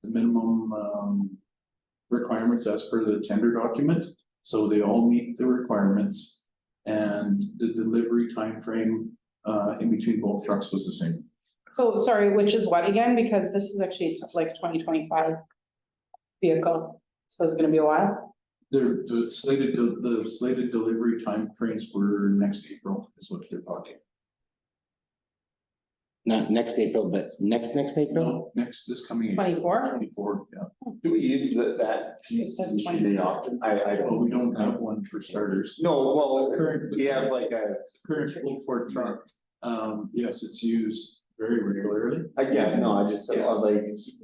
minimum requirements as per the tender document. So they all meet the requirements and the delivery timeframe in between both trucks was the same. So sorry, which is what again? Because this is actually like 2025 vehicle. So it's gonna be a while. The slated delivery timeframes were next April is what they're talking. Not next April, but next April? No, this coming. April, 24? 24, yeah. Do we use that piece It says usually often? I But don't. we don't have one for starters. No, well, Current- we have like a, Current Ford truck, yes, it's used very regularly. yeah, no, I just, like,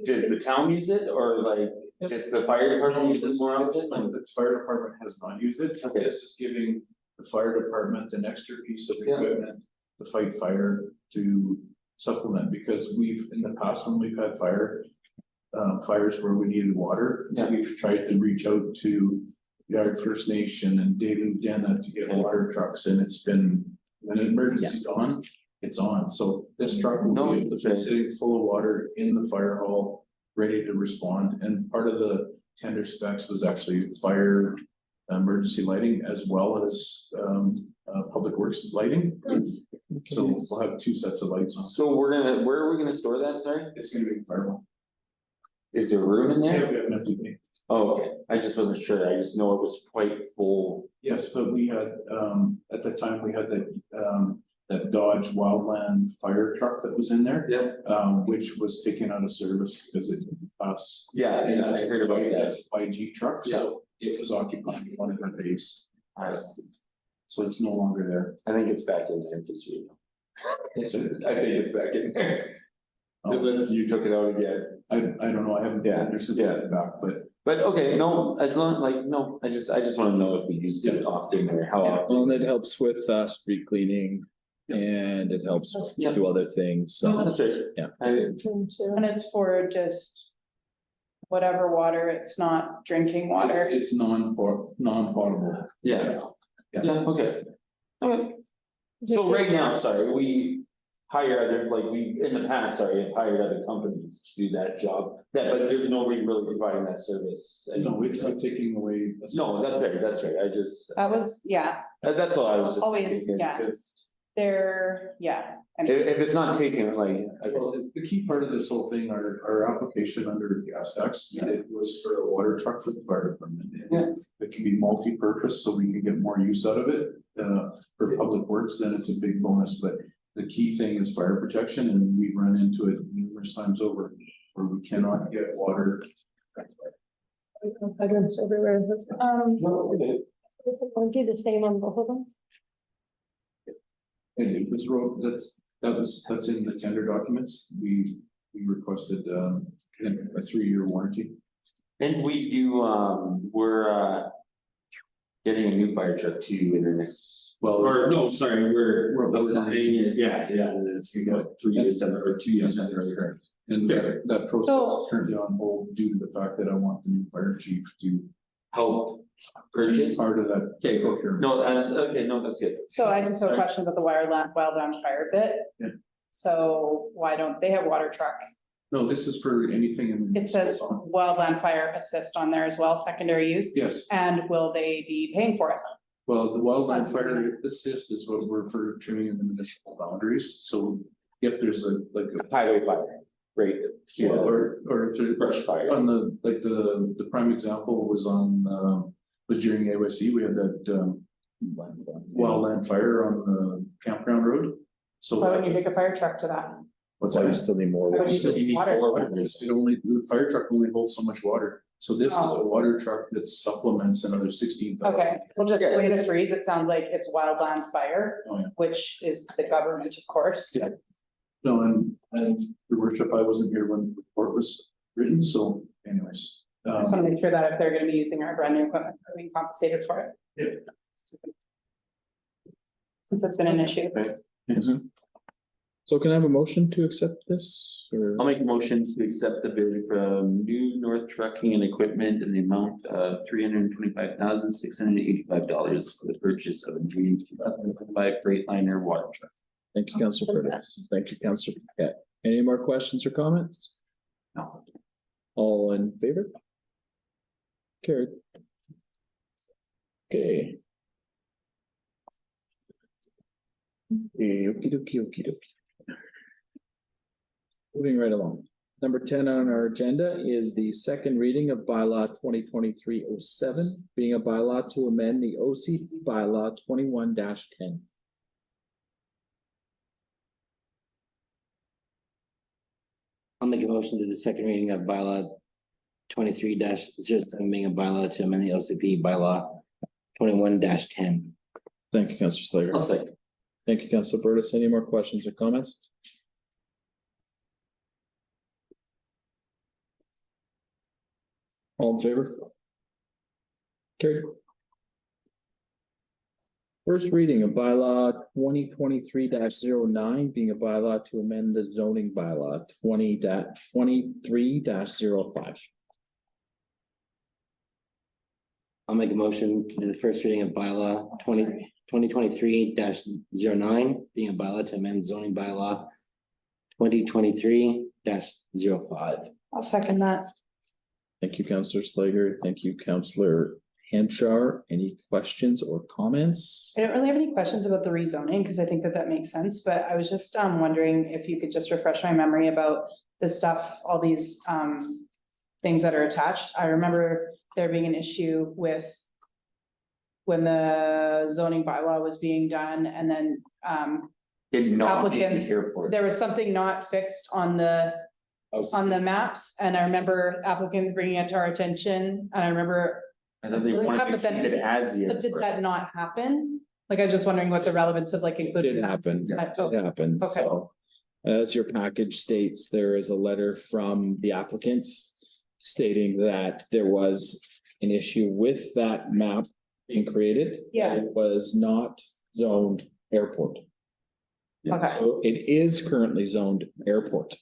does the town use it or like just the fire department use it more often? Like, The fire department has not used it. Okay. This is giving the fire department an extra piece of Yeah. equipment to fight fire to supplement, because in the past, when we've had fires where we needed water, Yeah. we've tried to reach out to Yard First Nation and Daily Denna to get water trucks, and it's been, when an emergency's on, it's on. So this truck will No, be able to be sitting full of water in the fire hall, ready to respond. And part of the tender specs was actually fire emergency lighting as well as public works lighting. So we'll have two sets of lights on. so where are we gonna store that, sorry? It's gonna be fire hall. Is there room in Yeah, there? we have an empty bay. Oh, okay, I just wasn't sure, I just know it was quite full. Yeah, Yes, but we had, at the time, we had that Dodge Wildland fire truck that was in there. Yeah. Which was taken out of service because it us. Yeah, I heard about that. That's a IG truck, so it was occupying one of the base. So it's no longer there. I think it's back in there, just so you know. I think it's back in there. Unless you took it out again. I don't know, I haven't been there since I got back, But okay, no, as long, like, no, I just wanna know if we use it often or how often. Well, and it helps with street cleaning and it helps Yeah. do other things, No, so. that's right. Yeah. And it's for just whatever water, it's not drinking water. it's non-potable. Yeah, Yeah. yeah, okay. Okay, so right now, sorry, we hire other, like, we, in the past, sorry, have hired other companies to do that job. But there's nobody really providing that service. No, it's not taking away. No, that's right, I just, That was, yeah, that's all I was just. Always, thinking, yeah. 'cause they're, yeah. If it's not taken, like, Well, the key part of this whole thing, our application under gas tax, it was for a water truck for the fire department. Yeah. It can be multi-purpose, so we can get more use out of it, for public works, then it's a big bonus, but the key thing is fire protection, and we've run into it numerous times over, where we cannot get water. Hydrants everywhere. no, okay. I'll do the same on both of them. And it was that's in the tender documents, we requested, a 3-year warranty. And we do, we're getting a new fire truck too in the next, Well, or no, sorry, we're about paying it, yeah, it's we got 3 years down, or 2 years down the road. And that process So- is currently on hold due to the fact that I want the new fire chief to Help be purchase. part of that. Okay, cool. procurement. No, okay, no, that's good. So I just have a question about the wildland fire bit. Yeah. So why don't they have water truck? No, this is for anything in. It says wildland fire assist on there as well, secondary use. Yes, And will they be paying for it? well, the wildland fire assist is what we're for trimming in the municipal boundaries, so if there's like a. Highway fire, right, yeah, Or if there, brush fire. on the prime example was was during AYC, we had that, wildland fire on the campground road. So. Why wouldn't you take a fire truck to that? What's Why that? you still need more. Why would you still take need water? more. The fire truck only holds so much water, so this is a water truck that supplements another 16,000. Okay, well, just the way this reads, it sounds like it's wildland fire, Oh, yeah. which is the government, of course. Yeah. No, and your worship, I wasn't here when the report was written, so anyways. I just want to make sure that if they're gonna be using our brand new equipment, they're being compensated for it. Yeah. Since it's been an issue. Yes. So can I have a motion to accept this or? I'll make a motion to accept the bid from New North Trucking and Equipment in the amount of $325,685 for the purchase of a new 2025 Freightliner water truck. Thank you, Councilor Curtis. Thank you, Councilor Paquette. Any more questions or comments? No. All in favor? Carried. Okay. Okey dokey, okey dokey. Moving right along. Number 10 on our agenda is the second reading of bylaw 2023-07, being a bylaw to amend the OCP bylaw 21-10. I'll make a motion to the second reading of bylaw 23-07, being a bylaw to amend the LCP bylaw 21-10. Thank you, Councilor Slager. I'll second. Thank you, Councilor Burtis. Any more questions or comments? All in favor? Carried. First reading of bylaw 2023-09, being a bylaw to amend the zoning bylaw 20-23-05. I'll make a motion to do the first reading of bylaw 2023-09, being a bylaw to amend zoning bylaw 2023-05. I'll second that. Thank you, Councilor Slager. Thank you, Councilor Hanchar. Any questions or comments? I don't really have any questions about the rezoning, because I think that that makes sense, but I was just wondering if you could just refresh my memory about the stuff, all these things that are attached. I remember there being an issue with when the zoning bylaw was being done, and then, Did not make the Applicants, airport. there was something not fixed on the maps, and I remember applicants bringing it to our attention, and I remember, I thought they wanted to But then- keep it as the but did airport. that not happen? Like, I was just wondering what the relevance of like It including. did happen, Oh, it happened, okay. so. As your package states, there is a letter from the applicants stating that there was an issue with that map being created. Yeah. It was not zoned airport. Okay. So it is currently zoned airport.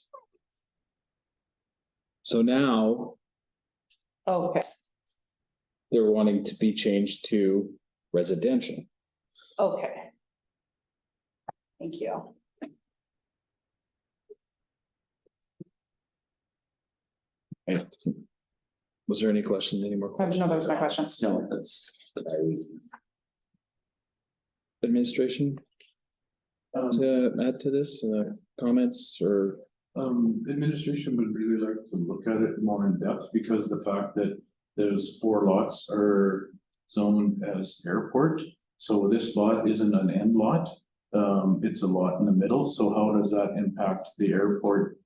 So now Okay, they're wanting to be changed to residential. okay. Thank you. Was there any questions, any more questions? No, that was my question. No, that's. Administration to add to this, comments or? Administration would really like to look at it more in depth because the fact that those 4 lots are zoned as airport. So this lot isn't an end lot, it's a lot in the middle, so how does that impact the airport?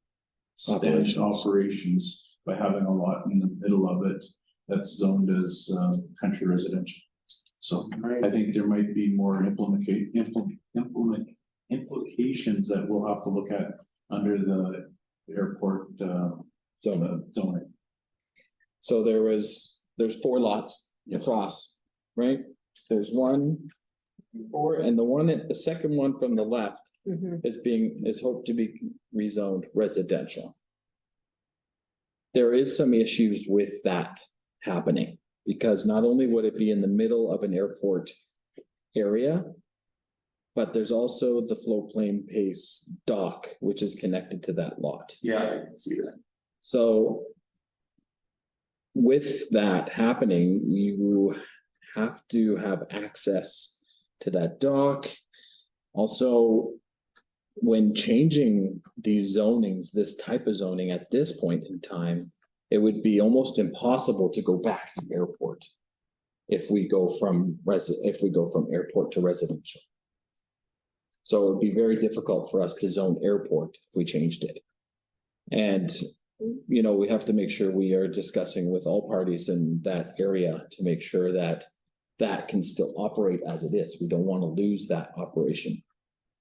Operations by having a lot in the middle of it that's zoned as country residential. So I think there might be more implications that we'll have to look at under the airport zoning. So there's 4 lots across, right? There's 1, 4, and the second one from the left Mhm. is hoped to be rezoned residential. There is some issues with that happening, because not only would it be in the middle of an airport area, but there's also the floatplane pace dock, which is connected to that lot. Yeah, I can see that. So with that happening, you have to have access to that dock. Also, when changing these zonings, this type of zoning at this point in time, it would be almost impossible to go back to airport if we go from airport to residential. So it would be very difficult for us to zone airport if we changed it. And, you know, we have to make sure we are discussing with all parties in that area to make sure that that can still operate as it is. We don't want to lose that operation.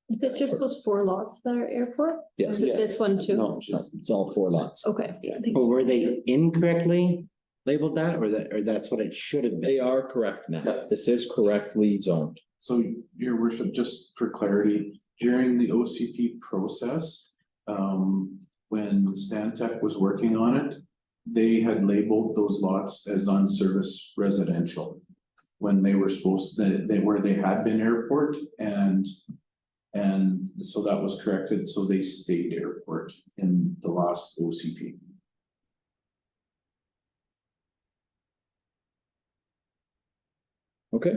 Is it just those 4 lots that are airport? Or Yes, is it this one too? No, no, it's all 4 lots. Okay. But were they incorrectly labeled that, or that's what it should have been? They are correct now. This is correctly zoned. So, your worship, just for clarity, during the OCP process, when Stantec was working on it, they had labeled those lots as unserviced residential. When they were where they had been airport, and so that was corrected, so they stayed airport in the last OCP. Okay.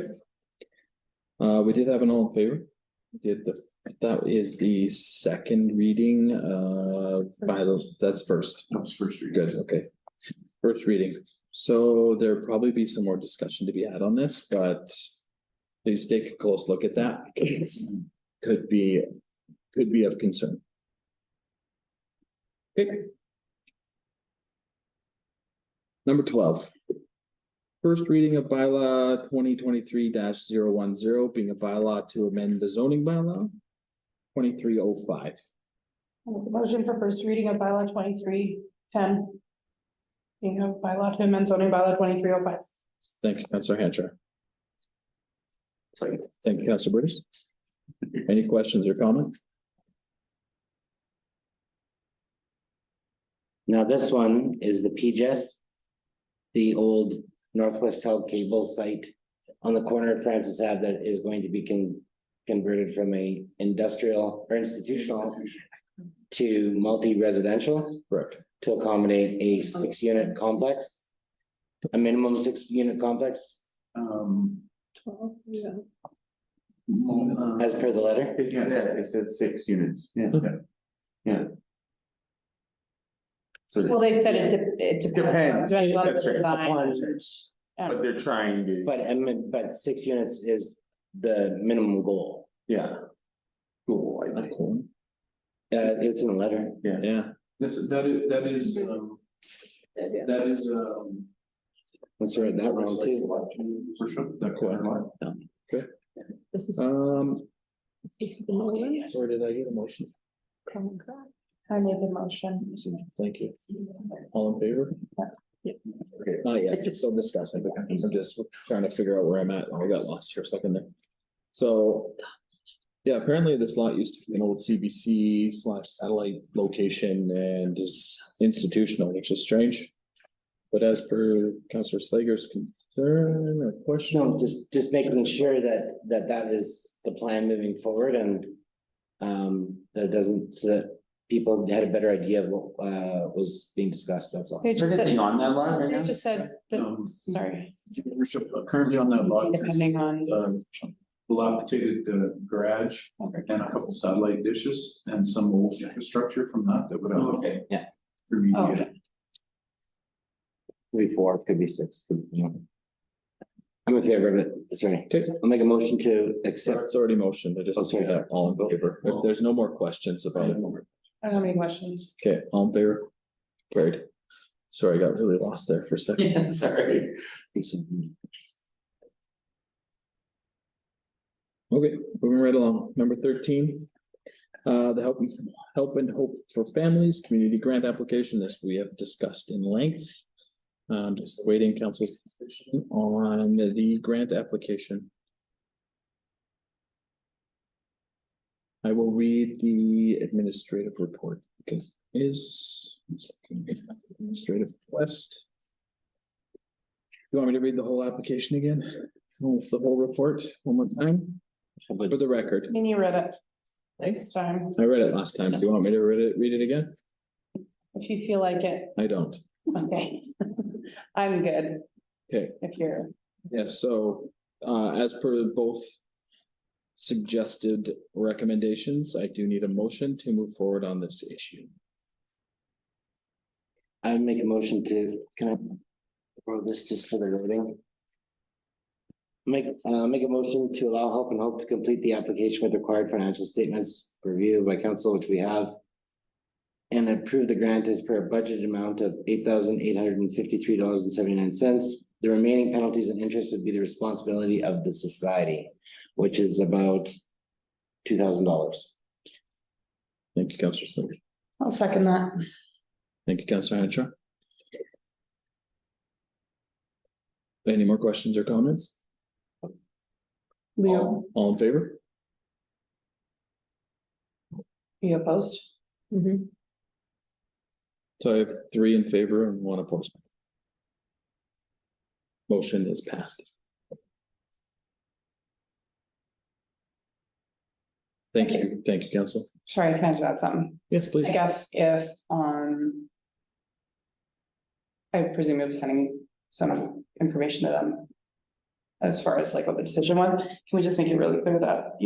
We did have an all in favor. That is the second reading by that's first. That was first reading. Good, okay. First reading. So there'll probably be some more discussion to be had on this, but please take a close look at that, because could be of concern. Okay. Number 12. First reading of bylaw 2023-010, being a bylaw to amend the zoning bylaw 2305. Motion for first reading of bylaw 2310. Being a bylaw to amend zoning bylaw 2305. Thank you, Councillor Hanchar. Thank you, Councillor Bruce. Any questions or comments? Now, this one is the PJES, the old Northwest Held Cable site on the corner of Francis Ave that is going to be converted from a industrial or institutional to multi-residential Correct. to accommodate a 6-unit complex, a minimum 6-unit complex, 12, yeah. as per the letter. It said 6 units, yeah. So Well, they said it depends. Depends. Depends on the That's right. design but they're trying to, but 6 units is the minimum goal. yeah. Cool, I think. Cool. It's in the letter. Yeah, That is, Let's write that wrong too. for sure, that quite. This is. This is the Nolan, or did I get a motion? common ground. I made the motion. Thank you. All in favor? Yeah. Okay, not yet, just don't discuss it. I'm just trying to figure out where I'm at. I got lost for a second there. So. Yeah, apparently this lot used to be an old CBC/satellite location and is institutional, which is strange. But as per Councillor Slager's concern or question. No, just making sure that is the plan moving forward and. That doesn't, so that people had a better idea of what was being discussed, that's all. They Is there just anything said, on that line right they now? just said, that- Um, sorry, Your worship, currently on that lot. there's, depending on, Dilapidated garage and a couple satellite dishes and some old infrastructure from that would have. Okay. Remediated. Could be 4, could be 6, I'm in favor of it, sorry. Okay. I'll make a motion to accept. It's already motioned, I just Oh, sorry. need that all in favor. If there's no more questions about it. I don't have any questions. Okay, all in favor? Carried. Sorry, I got really lost there for a second. Yeah, sorry. Okay, moving right along. Number 13. The Help and Hope for Families Community Grant Application. This we have discussed in length. Just waiting council's position on the grant application. I will read the administrative report because it is administrative request. You want me to read the whole application again? The whole report one more time for the record? I mean, you read it next time, I read it last time. Do you want me to read it again? if you feel like it, I don't. okay. I'm good, Okay, if you're, yes, so as per both suggested recommendations, I do need a motion to move forward on this issue. I make a motion to, can I throw this just for the wording? Make a motion to allow Help and Hope to complete the application with required financial statements reviewed by council, which we have. And approve the grant as per a budgeted amount of $8,853.79. The remaining penalties and interest would be the responsibility of the society, which is about $2,000. Thank you, Councillor Slater. I'll second that. Thank you, Councillor Henshaw. Any more questions or comments? Leo, All in favor? you opposed? Mhm. So I have 3 in favor and 1 opposed. Motion is passed. Thank you, Council. Sorry, can I just add something? Yes, please. I guess if, I presume you'll be sending some information to them. As far as like what the decision was, can we just make it really clear that,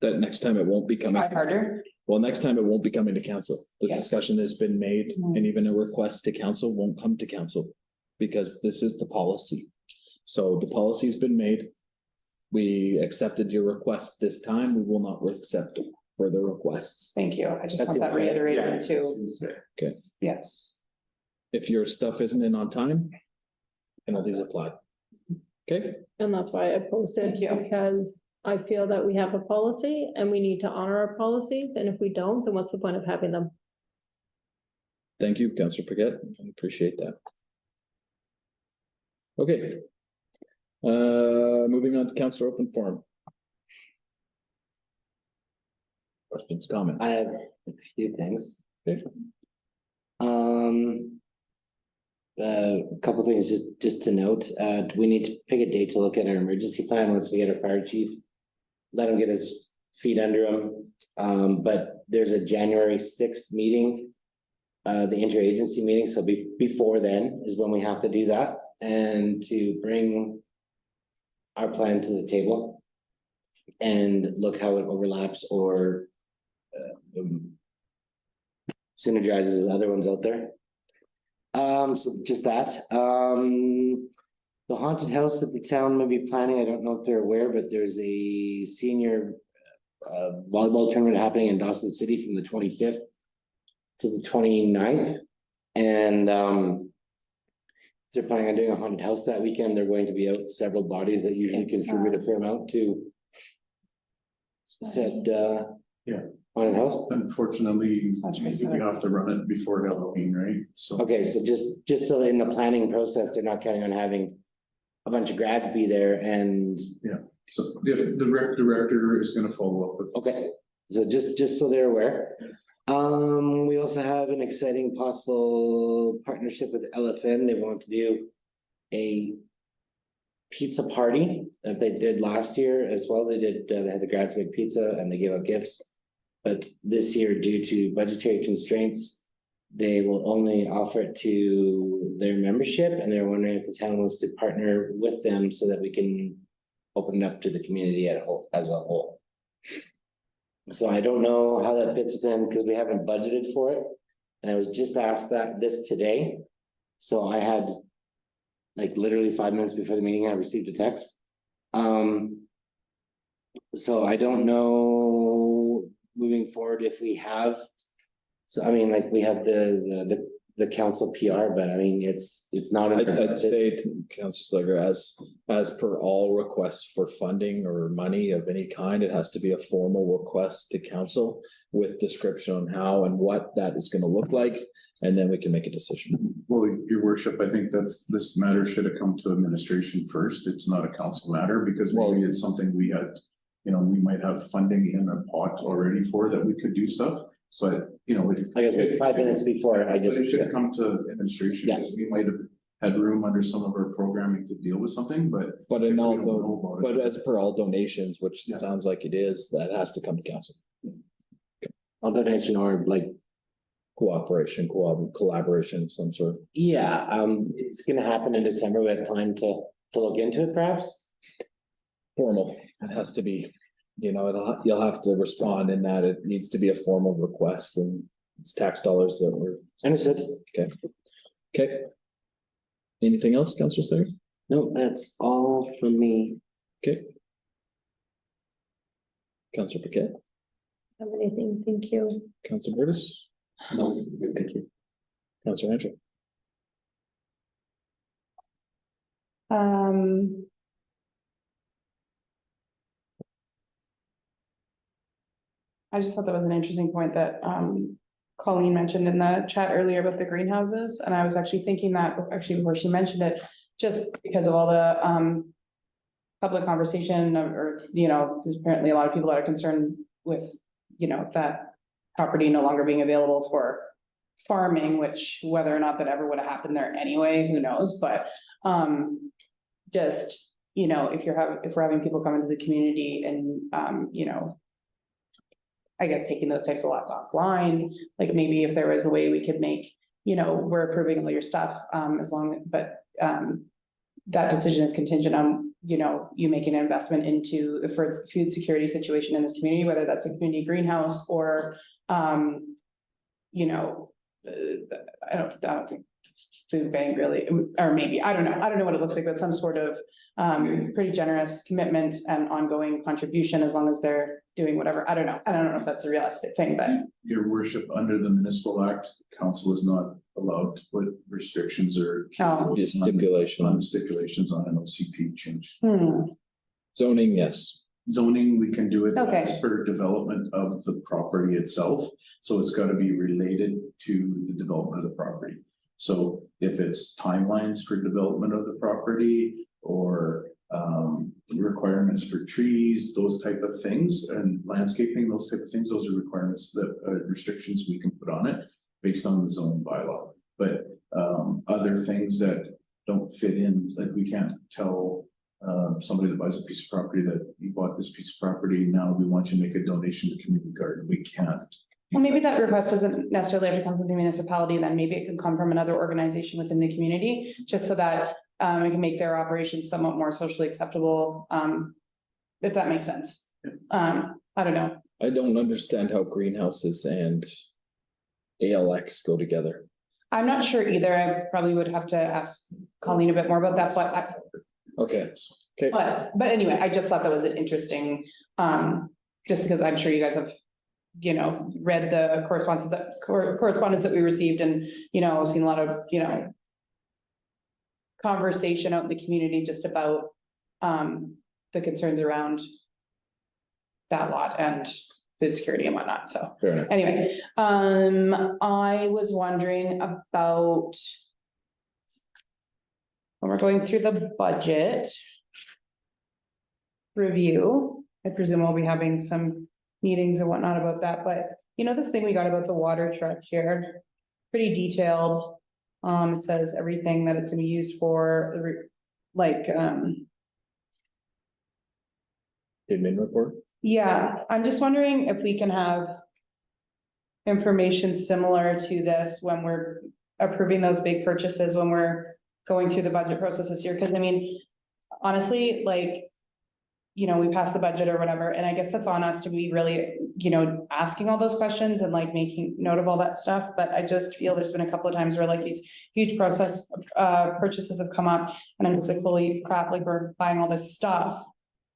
That next time it won't be coming. try harder? Well, next time it won't be coming to council. The Yes. discussion has been made Mhm. and even a request to council won't come to council. Because this is the policy. So the policy's been made. We accepted your request this time. We will not accept further requests. Thank you. I just That want that seems fair. reiterated too. Okay. Yes. If your stuff isn't in on time, penalties apply. Okay, And that's why I posted, Thank you. because I feel that we have a policy and we need to honor our policies, and if we don't, then what's the point of having them? thank you, Councillor Paquette. I appreciate that. Okay. Moving on to councillor open forum. Questions, comments? I have a few things. Okay. A couple things just to note, we need to pick a date to look at our emergency plan once we get our fire chief. Let him get his feet under him, but there's a January 6th meeting. The interagency meeting, so before then is when we have to do that and to bring. Our plan to the table. And look how it overlaps or. Synergizes with other ones out there. So just that, the haunted house that the town may be planning, I don't know if they're aware, but there's a senior. Volleyball tournament happening in Dawson City from the 25th to the 29th. And they're planning on doing a haunted house that weekend. They're going to be out several bodies that usually It's, contribute a fair amount to said Yeah. haunted house. Unfortunately, That's we right. have to run it before Halloween, right? So. Okay, so just so in the planning process, they're not counting on having a bunch of grads be there and, So the rec director is gonna follow up with. okay, so just so they're aware. We also have an exciting possible partnership with LFN. They want to do a pizza party that they did last year as well. They did, they had the grads make pizza and they gave out gifts. But this year, due to budgetary constraints, they will only offer it to their membership, and they're wondering if the town wants to partner with them so that we can open it up to the community as a whole. So I don't know how that fits with them because we haven't budgeted for it. And I was just asked this today. So I had like literally 5 minutes before the meeting, I received a text. So I don't know moving forward if we have. So I mean, like we have the council PR, but I mean, it's not. I'd say to Councilor Slager, as per all requests for funding or money of any kind, it has to be a formal request to council with description on how and what that is gonna look like, and then we can make a decision. Well, your worship, I think this matter should have come to administration first. It's not a council matter because maybe it's something we had, we might have funding in a pot already for that we could do stuff. So, Like I said, 5 minutes before, I But just. it should have come to administration, because we might have had room under some of our programming to deal with something, but. But if in we all, don't know about it- but as per all donations, which Yeah. sounds like it is, that has to come to council. All donation or like, Cooperation, collaboration of some sort. yeah, it's gonna happen in December. We have time to look into it perhaps. Formal, it has to be, you'll have to respond in that it needs to be a formal request, and it's tax dollars that we're. Understood. Okay. Anything else, Councilor Slater? No, that's all from me. Okay. Councilor Paquette, Have anything, thank you. Councilor Burgess, No, thank you. Councilor Angel. I just thought that was an interesting point that Colleen mentioned in the chat earlier about the greenhouses, and I was actually thinking that actually before she mentioned it, just because of all the public conversation or, there's apparently a lot of people that are concerned with, that property no longer being available for farming, which whether or not that ever would have happened there anyway, who knows, but just, if we're having people come into the community and, I guess taking those types of lots offline, like maybe if there was a way we could make, we're approving all your stuff, but that decision is contingent on, you making an investment into the food security situation in this community, whether that's a community greenhouse or, I don't think food bank really, or maybe, I don't know what it looks like, but some sort of pretty generous commitment and ongoing contribution as long as they're doing whatever. I don't know if that's a realistic thing, but. Your worship, under the municipal act, council is not allowed to put restrictions or. Oh. Stipulations on an OCP change. Zoning, yes. Zoning, we can do it Okay. as per development of the property itself, so it's gotta be related to the development of the property. So if it's timelines for development of the property or requirements for trees, those type of things, and landscaping, those type of things, those are requirements that restrictions we can put on it based on the zoning bylaw. But other things that don't fit in, like we can't tell somebody that buys a piece of property that you bought this piece of property, now we want you to make a donation to community garden. We can't. Well, maybe that request doesn't necessarily have to come from the municipality, then maybe it can come from another organization within the community, just so that we can make their operations somewhat more socially acceptable, if that makes sense. I don't know. I don't understand how greenhouses and ALX go together. I'm not sure either. I probably would have to ask Colleen a bit more about that, Okay, but anyway, I just thought that was an interesting, just because I'm sure you guys have, you know, read the correspondence that we received and, you know, seen a lot of, you know, conversation out in the community just about, the concerns around that lot and food security and whatnot, so. fair enough. Anyway, I was wondering about. When we're going through the budget. Review, I presume we'll be having some meetings and whatnot about that, but you know, this thing we got about the water truck here. Pretty detailed, it says everything that it's gonna be used for, like, Admin report? yeah, I'm just wondering if we can have. Information similar to this when we're approving those big purchases, when we're going through the budget process this year, cause I mean. Honestly, like. You know, we passed the budget or whatever, and I guess that's on us to be really, you know, asking all those questions and like making note of all that stuff, but I just feel there's been a couple of times where like these huge purchases have come up. And I'm just like, holy crap, like we're buying all this stuff.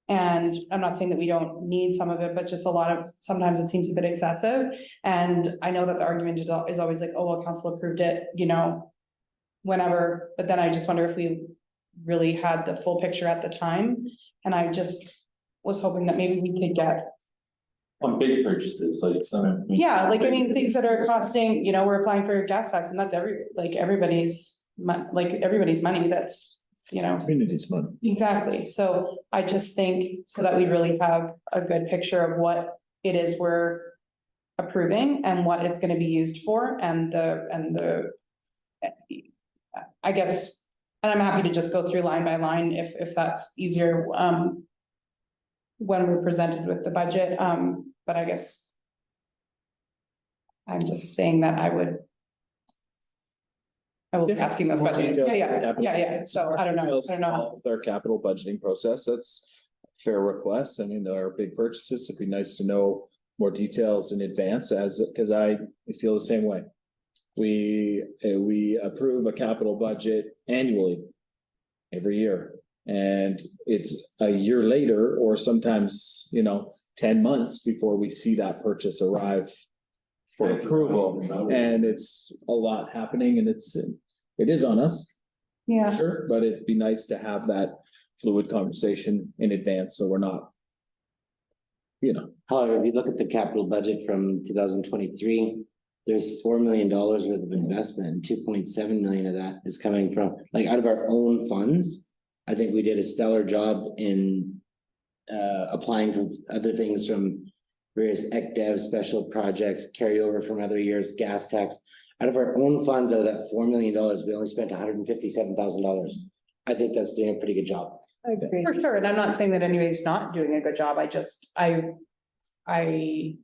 And I'm not saying that we don't need some of it, but just a lot of, sometimes it seems a bit excessive. And I know that the argument is always like, oh, well, council approved it, you know. Whenever, but then I just wonder if we really had the full picture at the time. And I just was hoping that maybe we could get, On big purchases, like some. yeah, like, I mean, things that are costing, you know, we're applying for gas tax and that's everybody's money that's, you know. Community's money. Exactly, so I just think so that we really have a good picture of what it is we're approving and what it's gonna be used for and the. I guess, and I'm happy to just go through line by line if that's easier, when we're presented with the budget, but I guess. I'm just saying that I will be asking those More questions, details yeah, for capital. yeah, so I don't know. With our capital budgeting process, that's a fair request. I mean, there are big purchases. It'd be nice to know more details in advance because I feel the same way. We approve a capital budget annually every year. And it's a year later, or sometimes, you know, 10 months before we see that purchase arrive for approval. And it's a lot happening and it is on us. Yeah, Sure, but it'd be nice to have that fluid conversation in advance, so we're not. You know, However, if you look at the capital budget from 2023, there's $4 million worth of investment and 2.7 million of that is coming from, like, out of our own funds. I think we did a stellar job in applying for other things from various ECDEV special projects, carryover from other years, gas tax. Out of our own funds, out of that $4 million, we only spent $157,000. I think that's doing a pretty good job. I agree. for sure, and I'm not saying that anybody's not doing a good job, I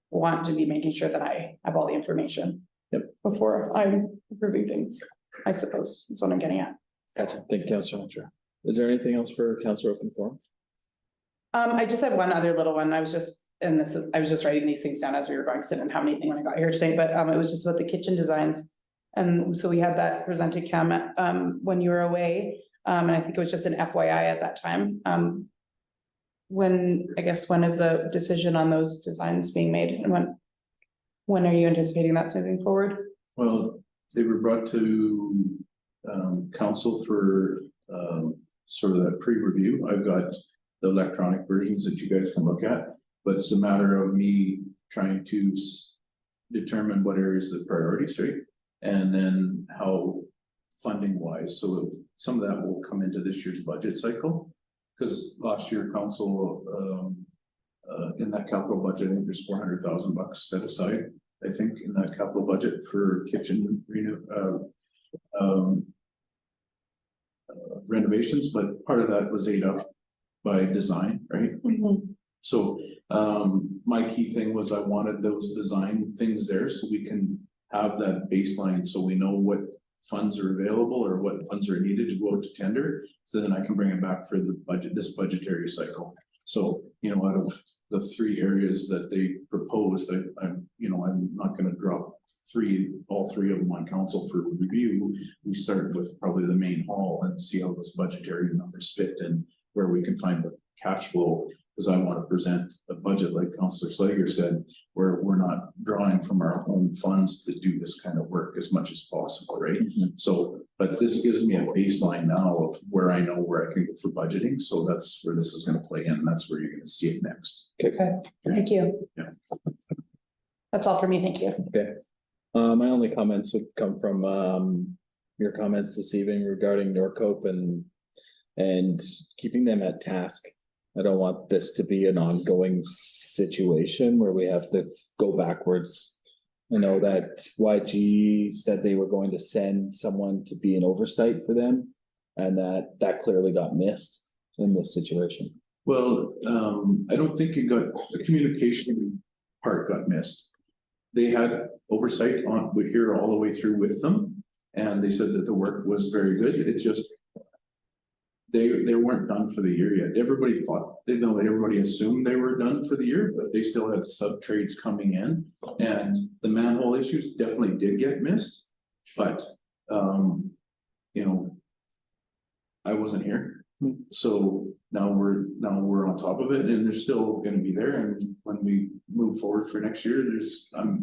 want to be making sure that I have all the information. Yep. Before I'm approving things, I suppose, is what I'm getting at. gotcha. Thank you, Councilor Hunter. Is there anything else for Councilor Open Forum? I just have one other little one, I was just writing these things down as we were going, so I didn't have anything when I got here today, but it was just about the kitchen designs. And so we had that presented, Cam, when you were away, and I think it was just an FYI at that time. When is the decision on those designs being made, and when are you anticipating that's moving forward? Well, they were brought to council for sort of that pre-review. I've got the electronic versions that you guys can look at, but it's a matter of me trying to determine what areas the priorities, right? And then how funding wise, so some of that will come into this year's budget cycle. Because last year council in that capital budget, I think there's $400,000 set aside, I think, in that capital budget for kitchen renovations, but part of that was ate up by design, right? So my key thing was I wanted those design things there so we can have that baseline, so we know what funds are available or what funds are needed to go out to tender, so then I can bring it back for the budget, this budgetary cycle. So, you know, out of the 3 areas that they proposed, I'm not gonna drop all three of them on council for review, we start with probably the main hall and see how those budgetary numbers fit and where we can find the cash flow. Because I want to present a budget, like Councillor Slager said, where we're not drawing from our own funds to do this kind of work as much as possible, right? So, but this gives me a baseline now of where I know where I can go for budgeting, so that's where this is gonna play in, and that's where you're gonna see it next. Okay, thank you. Yeah. That's all for me, thank you. Okay. My only comments would come from, your comments this evening regarding Norcope and keeping them at task. I don't want this to be an ongoing situation where we have to go backwards. I know that YG said they were going to send someone to be an oversight for them, and that clearly got missed in this situation. Well, I don't think the communication part got missed. They had oversight on, we're here all the way through with them, and they said that the work was very good. It just. They weren't done for the year yet. Everybody everybody assumed they were done for the year, but they still had sub trades coming in. And the manhole issues definitely did get missed, but, you know. I wasn't here, so now we're on top of it, and they're still gonna be there, and when we move forward for next year,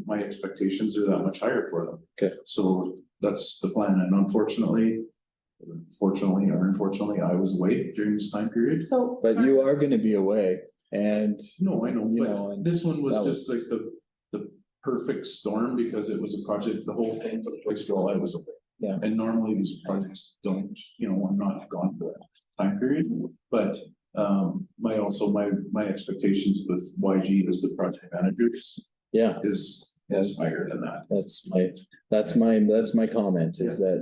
my expectations are that much higher for them. Okay. So that's the plan, and fortunately or unfortunately, I was away during this time period. So. But you are gonna be away, and No, I know, You know, but and this one was that just like was- the perfect storm because it was a project, the whole thing took place while I was away. Yeah. And normally these projects don't, I'm not gone for that time period, but my expectations with YG as the project managers yeah. is higher than that. That's my comment, is that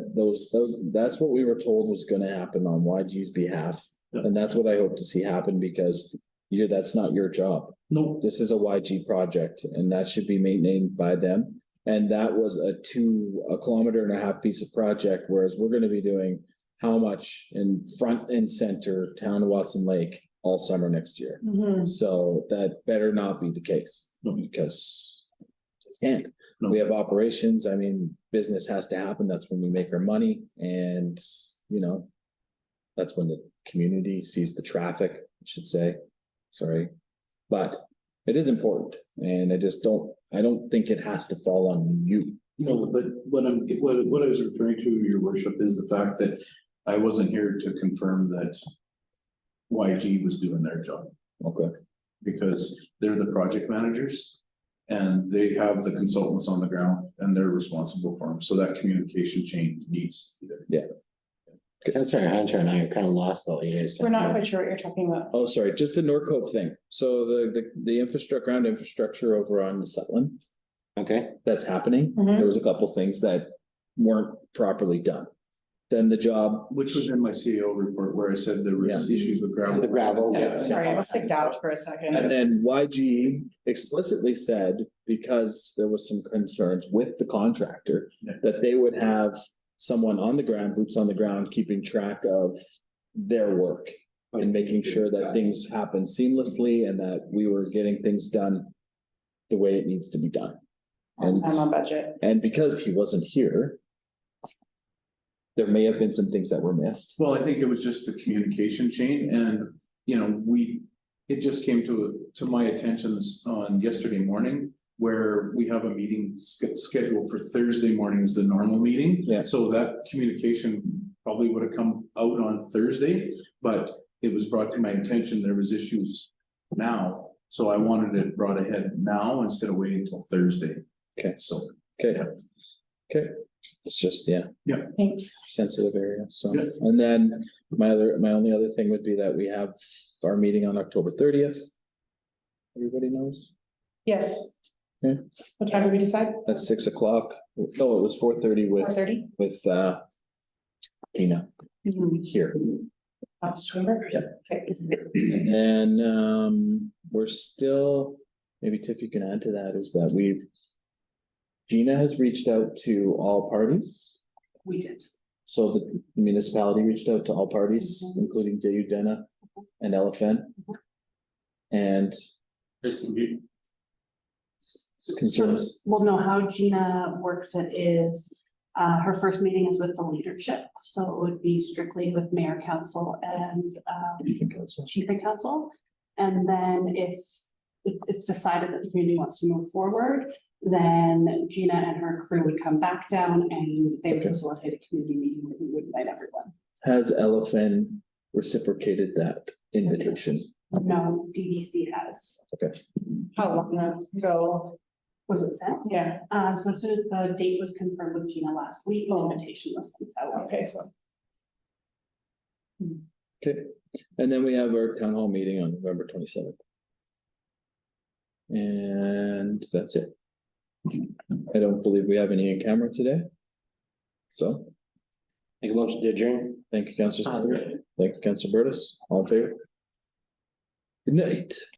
that's what we were told was gonna happen on YG's behalf. Yeah. And that's what I hope to see happen, because that's not your job. No, This is a YG project, and that should be maintained by them. And that was a 1.5 kilometer piece of project, whereas we're gonna be doing how much in front and center town of Watson Lake all summer next year. Mhm. So that better not be the case, because and No. we have operations. I mean, business has to happen. That's when we make our money, and that's when the community sees the traffic, I should say. Sorry, but it is important, and I don't think it has to fall on you. no, but what I was referring to, your worship, is the fact that I wasn't here to confirm that YG was doing their job. Okay. Because they're the project managers. And they have the consultants on the ground and they're responsible for them, so that communication chain needs to be there. Councillor Hunter and I are kind of lost about you guys. We're not quite sure what you're talking about. Oh, sorry, just the Norcope thing. So the ground infrastructure over on the Sutton, Okay, that's happening. Mhm. There was a couple things that weren't properly done. Then the job, Which was in my CEO report where I said there were Yeah. issues with gravel. the gravel. Yeah, sorry, I was picked out for a second. and then YG explicitly said, because there was some concerns with the contractor, Yeah. that they would have someone on the ground, boots on the ground, keeping track of their work and making sure that things happen seamlessly and that we were getting things done the way it needs to be done. On time, on budget. And because he wasn't here, there may have been some things that were missed. Well, I think it was just the communication chain and, it just came to my attention on yesterday morning. Where we have a meeting scheduled for Thursday morning is the normal meeting. Yeah. So that communication probably would have come out on Thursday, but it was brought to my attention, there was issues now. So I wanted it brought ahead now instead of waiting until Thursday. Okay. So, Okay. Okay, it's just, Thanks. sensitive area, so, Yeah. and then my only other thing would be that we have our meeting on October 30th. Everybody knows, Yes. Okay. What time did we decide? at 6 o'clock. No, it was 4:30 4:30? with Tina here. Council chamber? Yeah. Okay. And then, we're still, maybe Tiff, you can add to that, is that Gina has reached out to all parties. We did. So the municipality reached out to all parties, including Dana and LFN. And concerns? Well, no, how Gina works it is, her first meeting is with the leadership, so it would be strictly with mayor, council and, chief and council. And then if it's decided that the community wants to move forward, then Gina and her crew would come back down and they would Okay. facilitate a community meeting where we would invite everyone. Has LFN reciprocated that invitation? No, DDC has. How long ago? Was it sent? Yeah, So as soon as the date was confirmed with Gina last week, an invitation was sent out. okay, so. Okay, and then we have our town hall meeting on November 27th. And that's it. I don't believe we have any in camera today. So, Make a motion to adjourn. thank you, Councilor. Thank you, Councilor Burtis, all in favor? Good night.